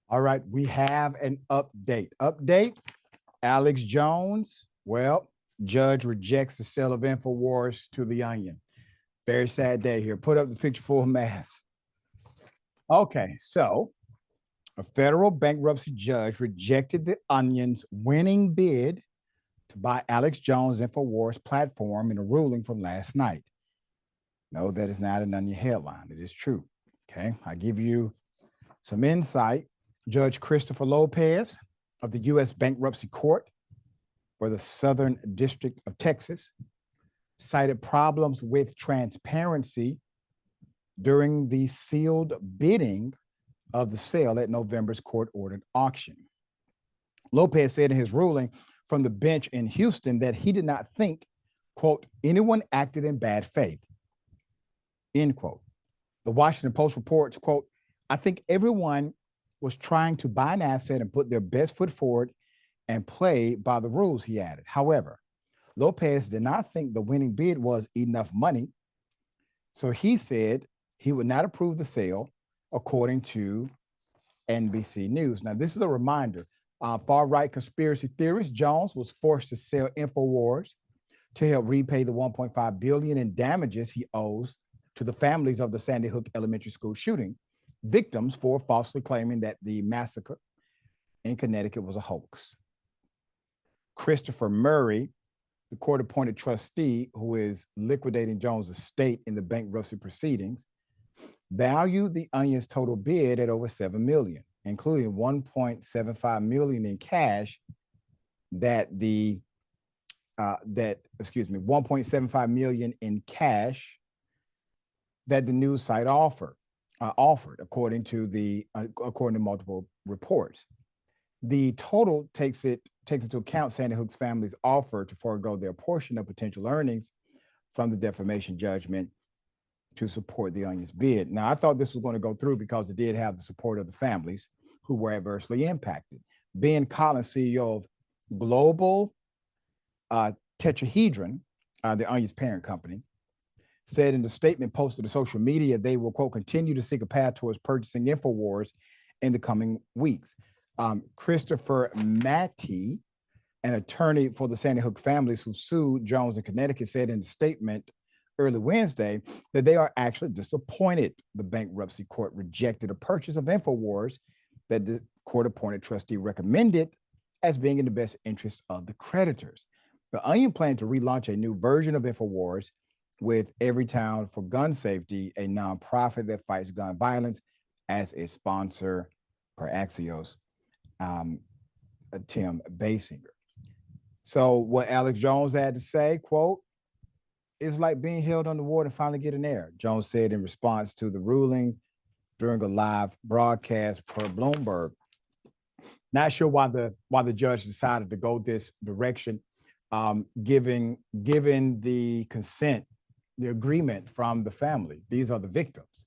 All right, we have an update. Alex Jones, well, judge rejects the sale of Infowars to The Onion. Very sad day here. Put up the picture full mass. Okay, so a federal bankruptcy judge rejected The Onion's winning bid to buy Alex Jones Infowars platform in a ruling from last night. No, that is not an Onion headline. It is true. Okay, I give you some insight. Judge Christopher Lopez of the U.S. Bankruptcy Court for the Southern District of Texas cited problems with transparency during the sealed bidding of the sale at November's court-ordered auction. Lopez said in his ruling from the bench in Houston that he did not think, quote, anyone acted in bad faith, end quote. The Washington Post reports, quote, I think everyone was trying to buy an asset and put their best foot forward and play by the rules, he added. However, Lopez did not think the winning bid was enough money, so he said he would not approve the sale, according to NBC News. Now, this is a reminder. Far-right conspiracy theorist Jones was forced to sell Infowars to help repay the $1.5 billion in damages he owes to the families of the Sandy Hook Elementary School shooting victims for falsely claiming that the massacre in Connecticut was a hoax. Christopher Murray, the court-appointed trustee who is liquidating Jones' estate in the bankruptcy proceedings, valued the Onion's total bid at over $7 million, including $1.75 million in cash $1.75 million in cash that the news site offered, according to multiple reports. The total takes into account Sandy Hook's family's offer to forego their portion of potential earnings from the defamation judgment to support the Onion's bid. Now, I thought this was going to go through because it did have the support of the families who were adversely impacted. Ben Collins, CEO of Global Tetrahedron, the Onion's parent company, said in the statement posted to social media, they will, quote, continue to seek a path towards purchasing Infowars in the coming weeks. Christopher Matty, an attorney for the Sandy Hook families who sued Jones in Connecticut, said in a statement early Wednesday that they are actually disappointed the bankruptcy court rejected a purchase of Infowars that the court-appointed trustee recommended as being in the best interest of the creditors. The Onion planned to relaunch a new version of Infowars with Everytown for Gun Safety, a nonprofit that fights gun violence, as a sponsor, per Axios, Tim Basinger. So what Alex Jones had to say, quote, "It's like being held underwater and finally getting air," Jones said in response to the ruling during a live broadcast per Bloomberg. Not sure why the judge decided to go this direction, given the consent, the agreement from the family. These are the victims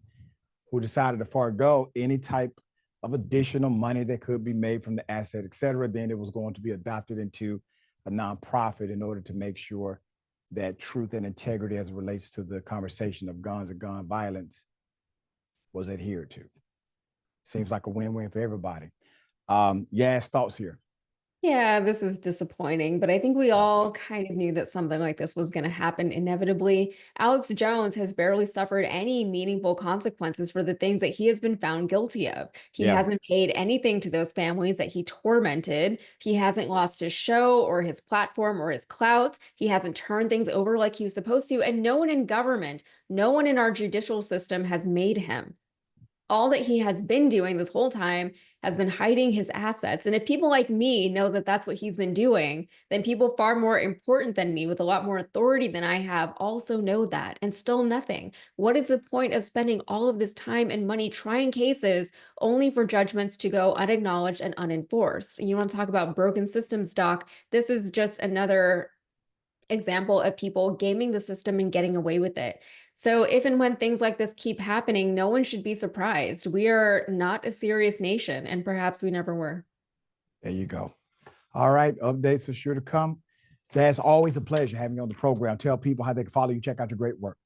who decided to forego any type of additional money that could be made from the asset, et cetera. Then it was going to be adopted into a nonprofit in order to make sure that truth and integrity as it relates to the conversation of guns and gun violence was adhered to. Seems like a win-win for everybody. Yas, thoughts here? Yeah, this is disappointing, but I think we all kind of knew that something like this was going to happen inevitably. Alex Jones has barely suffered any meaningful consequences for the things that he has been found guilty of. He hasn't paid anything to those families that he tormented. He hasn't lost his show or his platform or his clout. He hasn't turned things over like he was supposed to. And no one in government, no one in our judicial system has made him. All that he has been doing this whole time has been hiding his assets. And if people like me know that that's what he's been doing, then people far more important than me with a lot more authority than I have also know that, and still nothing. What is the point of spending all of this time and money trying cases only for judgments to go unacknowledged and unenforced? You want to talk about broken systems, Doc? This is just another example of people gaming the system and getting away with it. So if and when things like this keep happening, no one should be surprised. We are not a serious nation, and perhaps we never were. There you go. All right, updates are sure to come. That's always a pleasure having you on the program. Tell people how they can follow you, check out your great work.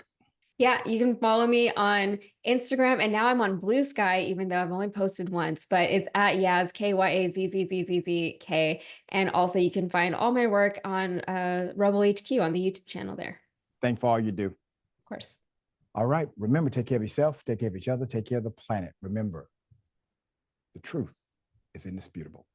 Yeah, you can follow me on Instagram, and now I'm on Blue Sky, even though I've only posted once, but it's at Yaz, KYAZZZZK. And also you can find all my work on Rebel HQ on the YouTube channel there. Thanks for all you do. Of course. All right, remember, take care of yourself, take care of each other, take care of the planet. Remember, the truth is indisputable.